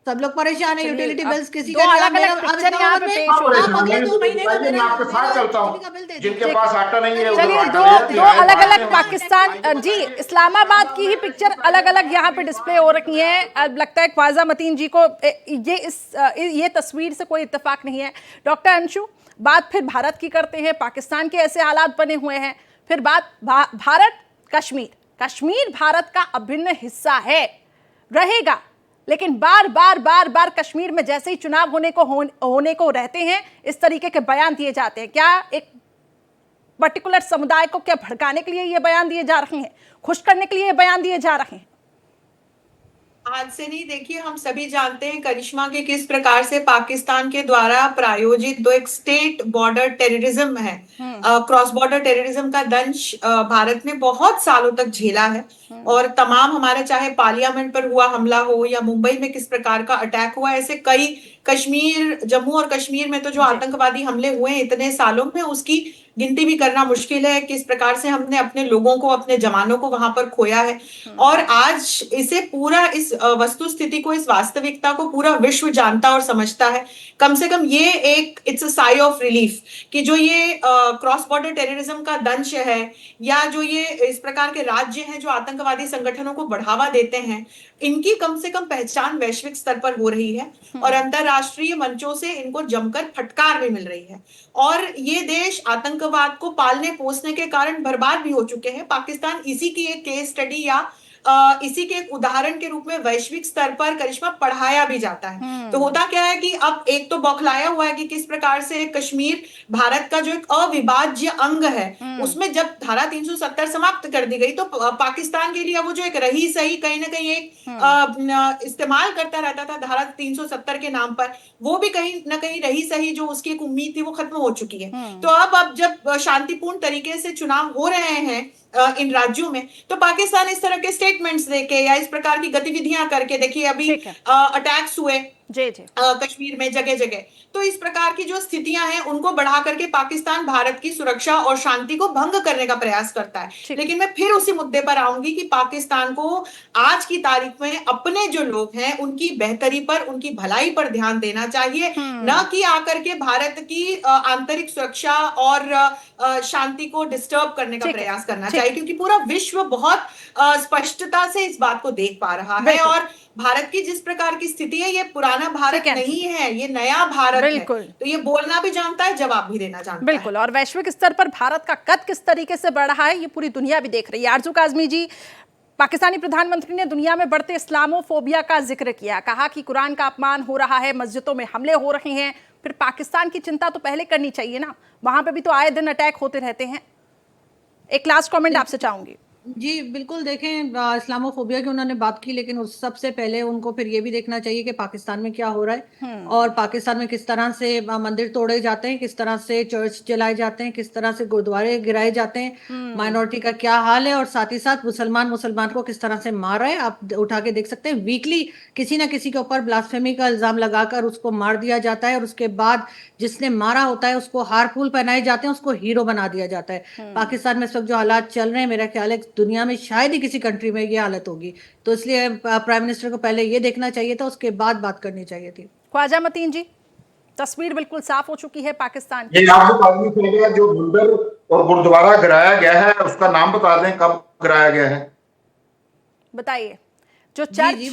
सब लोग परेशान है, चलिए, यूटिलिटी अब बिल्स किसी दो का नहीं। अलग अलग अब पिक्चर यहाँ पे पेश हो आप अगले 2 महीने का मैं आपके साथ चलता बिजली का हूँ, बिल दे जिनके दीजिए। पास आटा नहीं है उधर चलिए, आटा दो ले आते दो हैं, अलग अलग आए पाकिस्तान जी, इस्लामाबाद की ही पिक्चर अलग अलग यहाँ पे डिस्प्ले हो रखी है। अब लगता है ख्वाजा मतीन जी को ये तस्वीर से कोई इत्तेफाक नहीं है। डॉक्टर अंशु, बात फिर भारत की करते हैं। पाकिस्तान के ऐसे हालात बने हुए हैं, फिर बात भारत कश्मीर भारत का अभिन्न हिस्सा है, रहेगा, लेकिन बार बार कश्मीर में जैसे ही चुनाव होने को रहते हैं, इस तरीके के बयान दिए जाते हैं। क्या एक पर्टिकुलर समुदाय को क्या भड़काने के लिए ये बयान दिए जा रहे हैं, खुश करने के लिए ये बयान दिए जा रहे हैं? आज से नहीं, देखिए हम सभी जानते हैं करिश्मा के किस प्रकार से पाकिस्तान के द्वारा प्रायोजित जो एक स्टेट बॉर्डर टेररिज्म है, क्रॉस बॉर्डर टेररिज्म का दंश भारत ने बहुत सालों तक झेला है। और तमाम हमारे चाहे पार्लियामेंट पर हुआ हमला हो या मुंबई में किस प्रकार का अटैक हुआ, ऐसे कई जम्मू और कश्मीर में तो जो आतंकवादी हमले हुए हैं इतने सालों में, उसकी गिनती भी करना मुश्किल है किस प्रकार से हमने अपने लोगों को, अपने जवानों को वहां पर खोया है। और आज इसे पूरा, इस वस्तु स्थिति को, इस वास्तविकता को पूरा विश्व जानता और समझता है। कम से कम ये एक it's a sigh of relief कि जो ये क्रॉस बॉर्डर टेररिज्म का दंश है, या जो ये इस प्रकार के राज्य हैं जो आतंकवादी संगठनों को बढ़ावा देते हैं, इनकी कम से कम पहचान वैश्विक स्तर पर हो रही है और अंतरराष्ट्रीय मंचों से इनको जमकर फटकार भी मिल रही है। और ये देश आतंकवाद को पालने पोसने के कारण बर्बाद भी हो चुके हैं। पाकिस्तान इसी की एक केस स्टडी या इसी के एक उदाहरण के रूप में वैश्विक स्तर पर करिश्मा पढ़ाया भी जाता है। तो होता क्या है कि अब एक तो बौखलाया हुआ है कि किस प्रकार से कश्मीर भारत का जो एक अविभाज्य अंग है, उसमें जब धारा 370 समाप्त कर दी गई तो पाकिस्तान के लिए वो जो एक रही सही कहीं ना कहीं एक इस्तेमाल करता रहता था धारा 370 के नाम पर, वो भी कहीं ना कहीं रही सही जो उसकी एक उम्मीद थी वो खत्म हो चुकी है। तो अब जब शांतिपूर्ण तरीके से चुनाव हो रहे हैं इन राज्यों में, तो पाकिस्तान इस तरह के स्टेटमेंट्स देके या इस प्रकार की गतिविधियां करके, देखिए अभी अटैक्स हुए कश्मीर में जगह जगह, तो इस प्रकार की जो स्थितियां हैं उनको बढ़ा करके पाकिस्तान भारत की सुरक्षा और शांति को भंग करने का प्रयास करता है। लेकिन मैं फिर उसी मुद्दे पर आऊंगी कि पाकिस्तान को आज की तारीख में अपने जो लोग हैं उनकी बेहतरी पर, उनकी भलाई पर ध्यान देना चाहिए, न कि आकर के भारत की आंतरिक सुरक्षा और शांति को डिस्टर्ब करने का प्रयास करना चाहिए, क्योंकि पूरा विश्व बहुत स्पष्टता से इस बात को देख पा रहा है। और भारत की जिस प्रकार की स्थिति है, ये पुराना भारत नहीं है, ये नया भारत है। तो ये बोलना भी जानता है, जवाब भी देना जानता है। बिल्कुल। और वैश्विक स्तर पर भारत का कद किस तरीके से बढ़ रहा है ये पूरी दुनिया भी देख रही है। आरजू काज़मी जी, पाकिस्तानी प्रधानमंत्री ने दुनिया में बढ़ते इस्लामोफोबिया का जिक्र किया, कहा कि कुरान का अपमान हो रहा है, मस्जिदों में हमले हो रहे हैं। फिर पाकिस्तान की चिंता तो पहले करनी चाहिए ना, वहां पे भी तो आए दिन अटैक होते रहते हैं। एक लास्ट कमेंट आपसे चाहूंगी। जी बिल्कुल, देखें इस्लामोफोबिया की उन्होंने बात की, लेकिन उस सबसे पहले उनको फिर ये भी देखना चाहिए कि पाकिस्तान में क्या हो रहा है और पाकिस्तान में किस तरह से मंदिर तोड़े जाते हैं, किस तरह से चर्च जलाए जाते हैं, किस तरह से गुरुद्वारे गिराए जाते हैं, माइनॉरिटी का क्या हाल है, और साथ ही साथ मुसलमान को किस तरह से मार रहे हैं। आप उठा के देख सकते हैं, वीकली किसी ना किसी के ऊपर ब्लास्फेमी का इल्जाम लगाकर उसको मार दिया जाता है और उसके बाद जिसने मारा होता है उसको हार फूल पहनाए जाते हैं, उसको हीरो बना दिया जाता है। पाकिस्तान में इस वक्त जो हालात चल रहे हैं, मेरा ख्याल है दुनिया में शायद ही किसी कंट्री में ये हालत होगी। तो इसलिए प्राइम मिनिस्टर को पहले ये देखना चाहिए था, उसके बाद बात करनी चाहिए थी। ख्वाजा मतीन जी, तस्वीर बिल्कुल साफ हो चुकी है पाकिस्तान की। ये आपको जो मंदिर और गुरुद्वारा गिराया गया है उसका नाम बता दें, कब गिराया गया है बताइए। जो चर्च, जी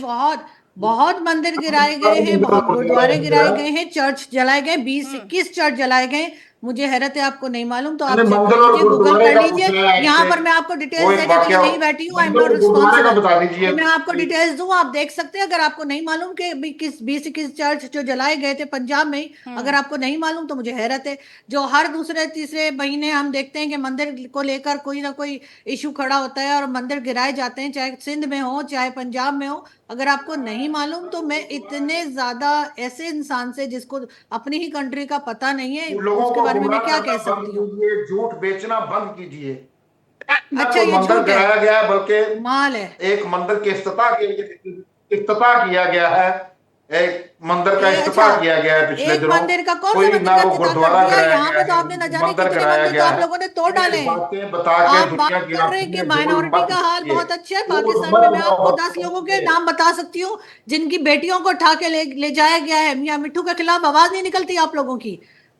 बहुत मंदिर गिराए गए हैं, बहुत गुरुद्वारे गिराए गए हैं, चर्च जलाए गए, 20-21 चर्च जलाए गए। मुझे हैरत है, आपको नहीं मालूम तो आप चेक कर लीजिए, गूगल कर लीजिए। यहाँ पर मैं आपको डिटेल्स देने के लिए नहीं बैठी हूँ, आई एम नॉट रिस्पॉन्सिबल। मैं आपको डिटेल्स दूं, आप देख सकते हैं। अगर आपको नहीं मालूम कि 20-21 चर्च जो जलाए गए थे पंजाब में, अगर आपको नहीं मालूम तो मुझे हैरत है। जो हर दूसरे तीसरे महीने हम देखते हैं कि मंदिर को लेकर कोई ना कोई इशू खड़ा होता है और मंदिर गिराए जाते हैं, चाहे सिंध में हो चाहे पंजाब में हो। अगर आपको नहीं मालूम तो मैं इतने ज्यादा ऐसे इंसान से जिसको अपनी ही कंट्री का पता नहीं है उसके बारे में मैं क्या कह सकती हूँ। झूठ बेचना बंद कीजिए। अच्छा, ये मंदिर गिराया गया, बल्कि माल है, एक मंदिर के इफ्तिताह किया गया है, एक मंदिर का इफ्तिताह किया गया है पिछले दिनों। मंदिर का कौन सा मंदिर का गुरुद्वारा यहाँ पे तो आपने न जाने कितने मंदिर तो आप लोगों ने तोड़ डाले। आप बात कर रहे हैं कि माइनॉरिटी का हाल बहुत अच्छा है पाकिस्तान में। मैं आपको 10 लोगों के नाम बता सकती हूँ जिनकी बेटियों को उठा के ले जाया गया है। मियां मिट्ठू के खिलाफ आवाज नहीं निकलती आप लोगों की।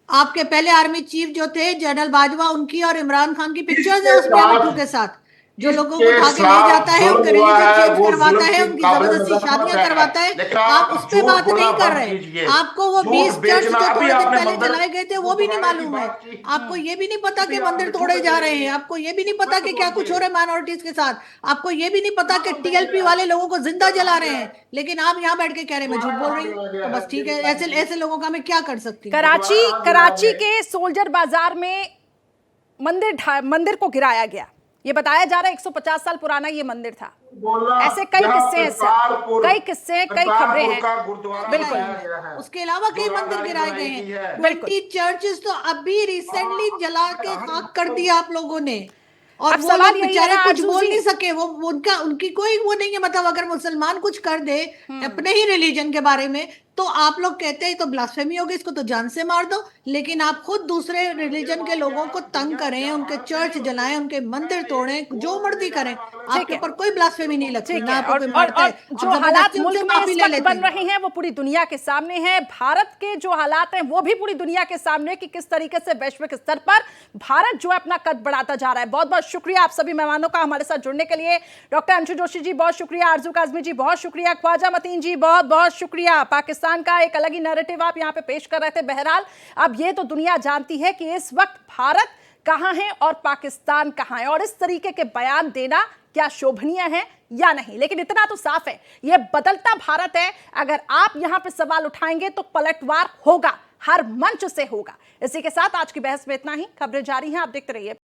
आपके पहले आर्मी चीफ जो थे जनरल बाजवा, उनकी और इमरान खान की पिक्चर्स है उस मियां मिट्ठू के साथ, जो लोगों को उठा के ले जाता है, उनके रिलीजन चेंज करवाता है, उनकी जबरदस्ती शादियां करवाता है। आप उस पे बात नहीं कर रहे। आपको वो 20 चर्च जो थोड़े दिन पहले जलाए गए थे वो भी नहीं मालूम है। आपको ये भी नहीं पता कि मंदिर तोड़े जा रहे हैं। आपको ये भी नहीं पता कि क्या कुछ हो रहा है माइनॉरिटीज के साथ। आपको ये भी नहीं पता कि टीएलपी वाले लोगों को जिंदा जला रहे हैं, लेकिन आप यहाँ बैठ के कह रहे हैं मैं झूठ बोल रही हूँ। तो बस ठीक है, ऐसे लोगों का मैं क्या कर सकती हूँ। कराची के सोल्जर बाजार में मंदिर को गिराया गया। ये बताया जा रहा है 150 साल पुराना ये मंदिर था। ऐसे कई किस्से हैं, कई खबरें हैं। बिल्कुल, उसके अलावा कई मंदिर गिराए गए हैं। 20 चर्चेस तो अभी रिसेंटली जला के खाक कर दिया आप लोगों ने, और अब वो सवाल लोग यही बेचारे है कुछ बोल नहीं सके। उनकी कोई वो नहीं है। मतलब अगर मुसलमान कुछ कर दे अपने ही रिलीजन के बारे में तो आप लोग कहते हैं तो ब्लास्फेमी होगी, इसको तो जान से मार दो, लेकिन आप खुद दूसरे रिलीजन के लोगों को तंग करें, उनके चर्च जलाएं, उनके मंदिर तोड़ें, जो मर्जी करें, आपके ऊपर कोई ब्लास्फेमी नहीं लगती, ठीक ना है। आपको और, कोई और, मारता है। और जो हालात मुल्क में इस वक्त बन रहे हैं वो पूरी दुनिया के सामने है। भारत के जो हालात हैं वो भी पूरी दुनिया के सामने कि किस तरीके से वैश्विक स्तर पर भारत जो है अपना कद बढ़ाता जा रहा है। बहुत बहुत शुक्रिया आप सभी मेहमानों का हमारे साथ जुड़ने के लिए। डॉक्टर अंशु जोशी जी बहुत शुक्रिया, आरजू काजमी जी बहुत शुक्रिया, ख्वाजा मतीन जी बहुत बहुत शुक्रिया। पाकिस्तान का एक अलग ही नैरेटिव आप यहाँ पे पेश कर रहे थे। बहरहाल अब ये तो दुनिया जानती है कि इस वक्त भारत कहां है और पाकिस्तान कहां है, और इस तरीके के बयान देना क्या शोभनीय है या नहीं। लेकिन इतना तो साफ है, यह बदलता भारत है। अगर आप यहां पे सवाल उठाएंगे तो पलटवार होगा, हर मंच से होगा। इसी के साथ आज की बहस में इतना ही। खबरें जारी हैं, आप देखते रहिए।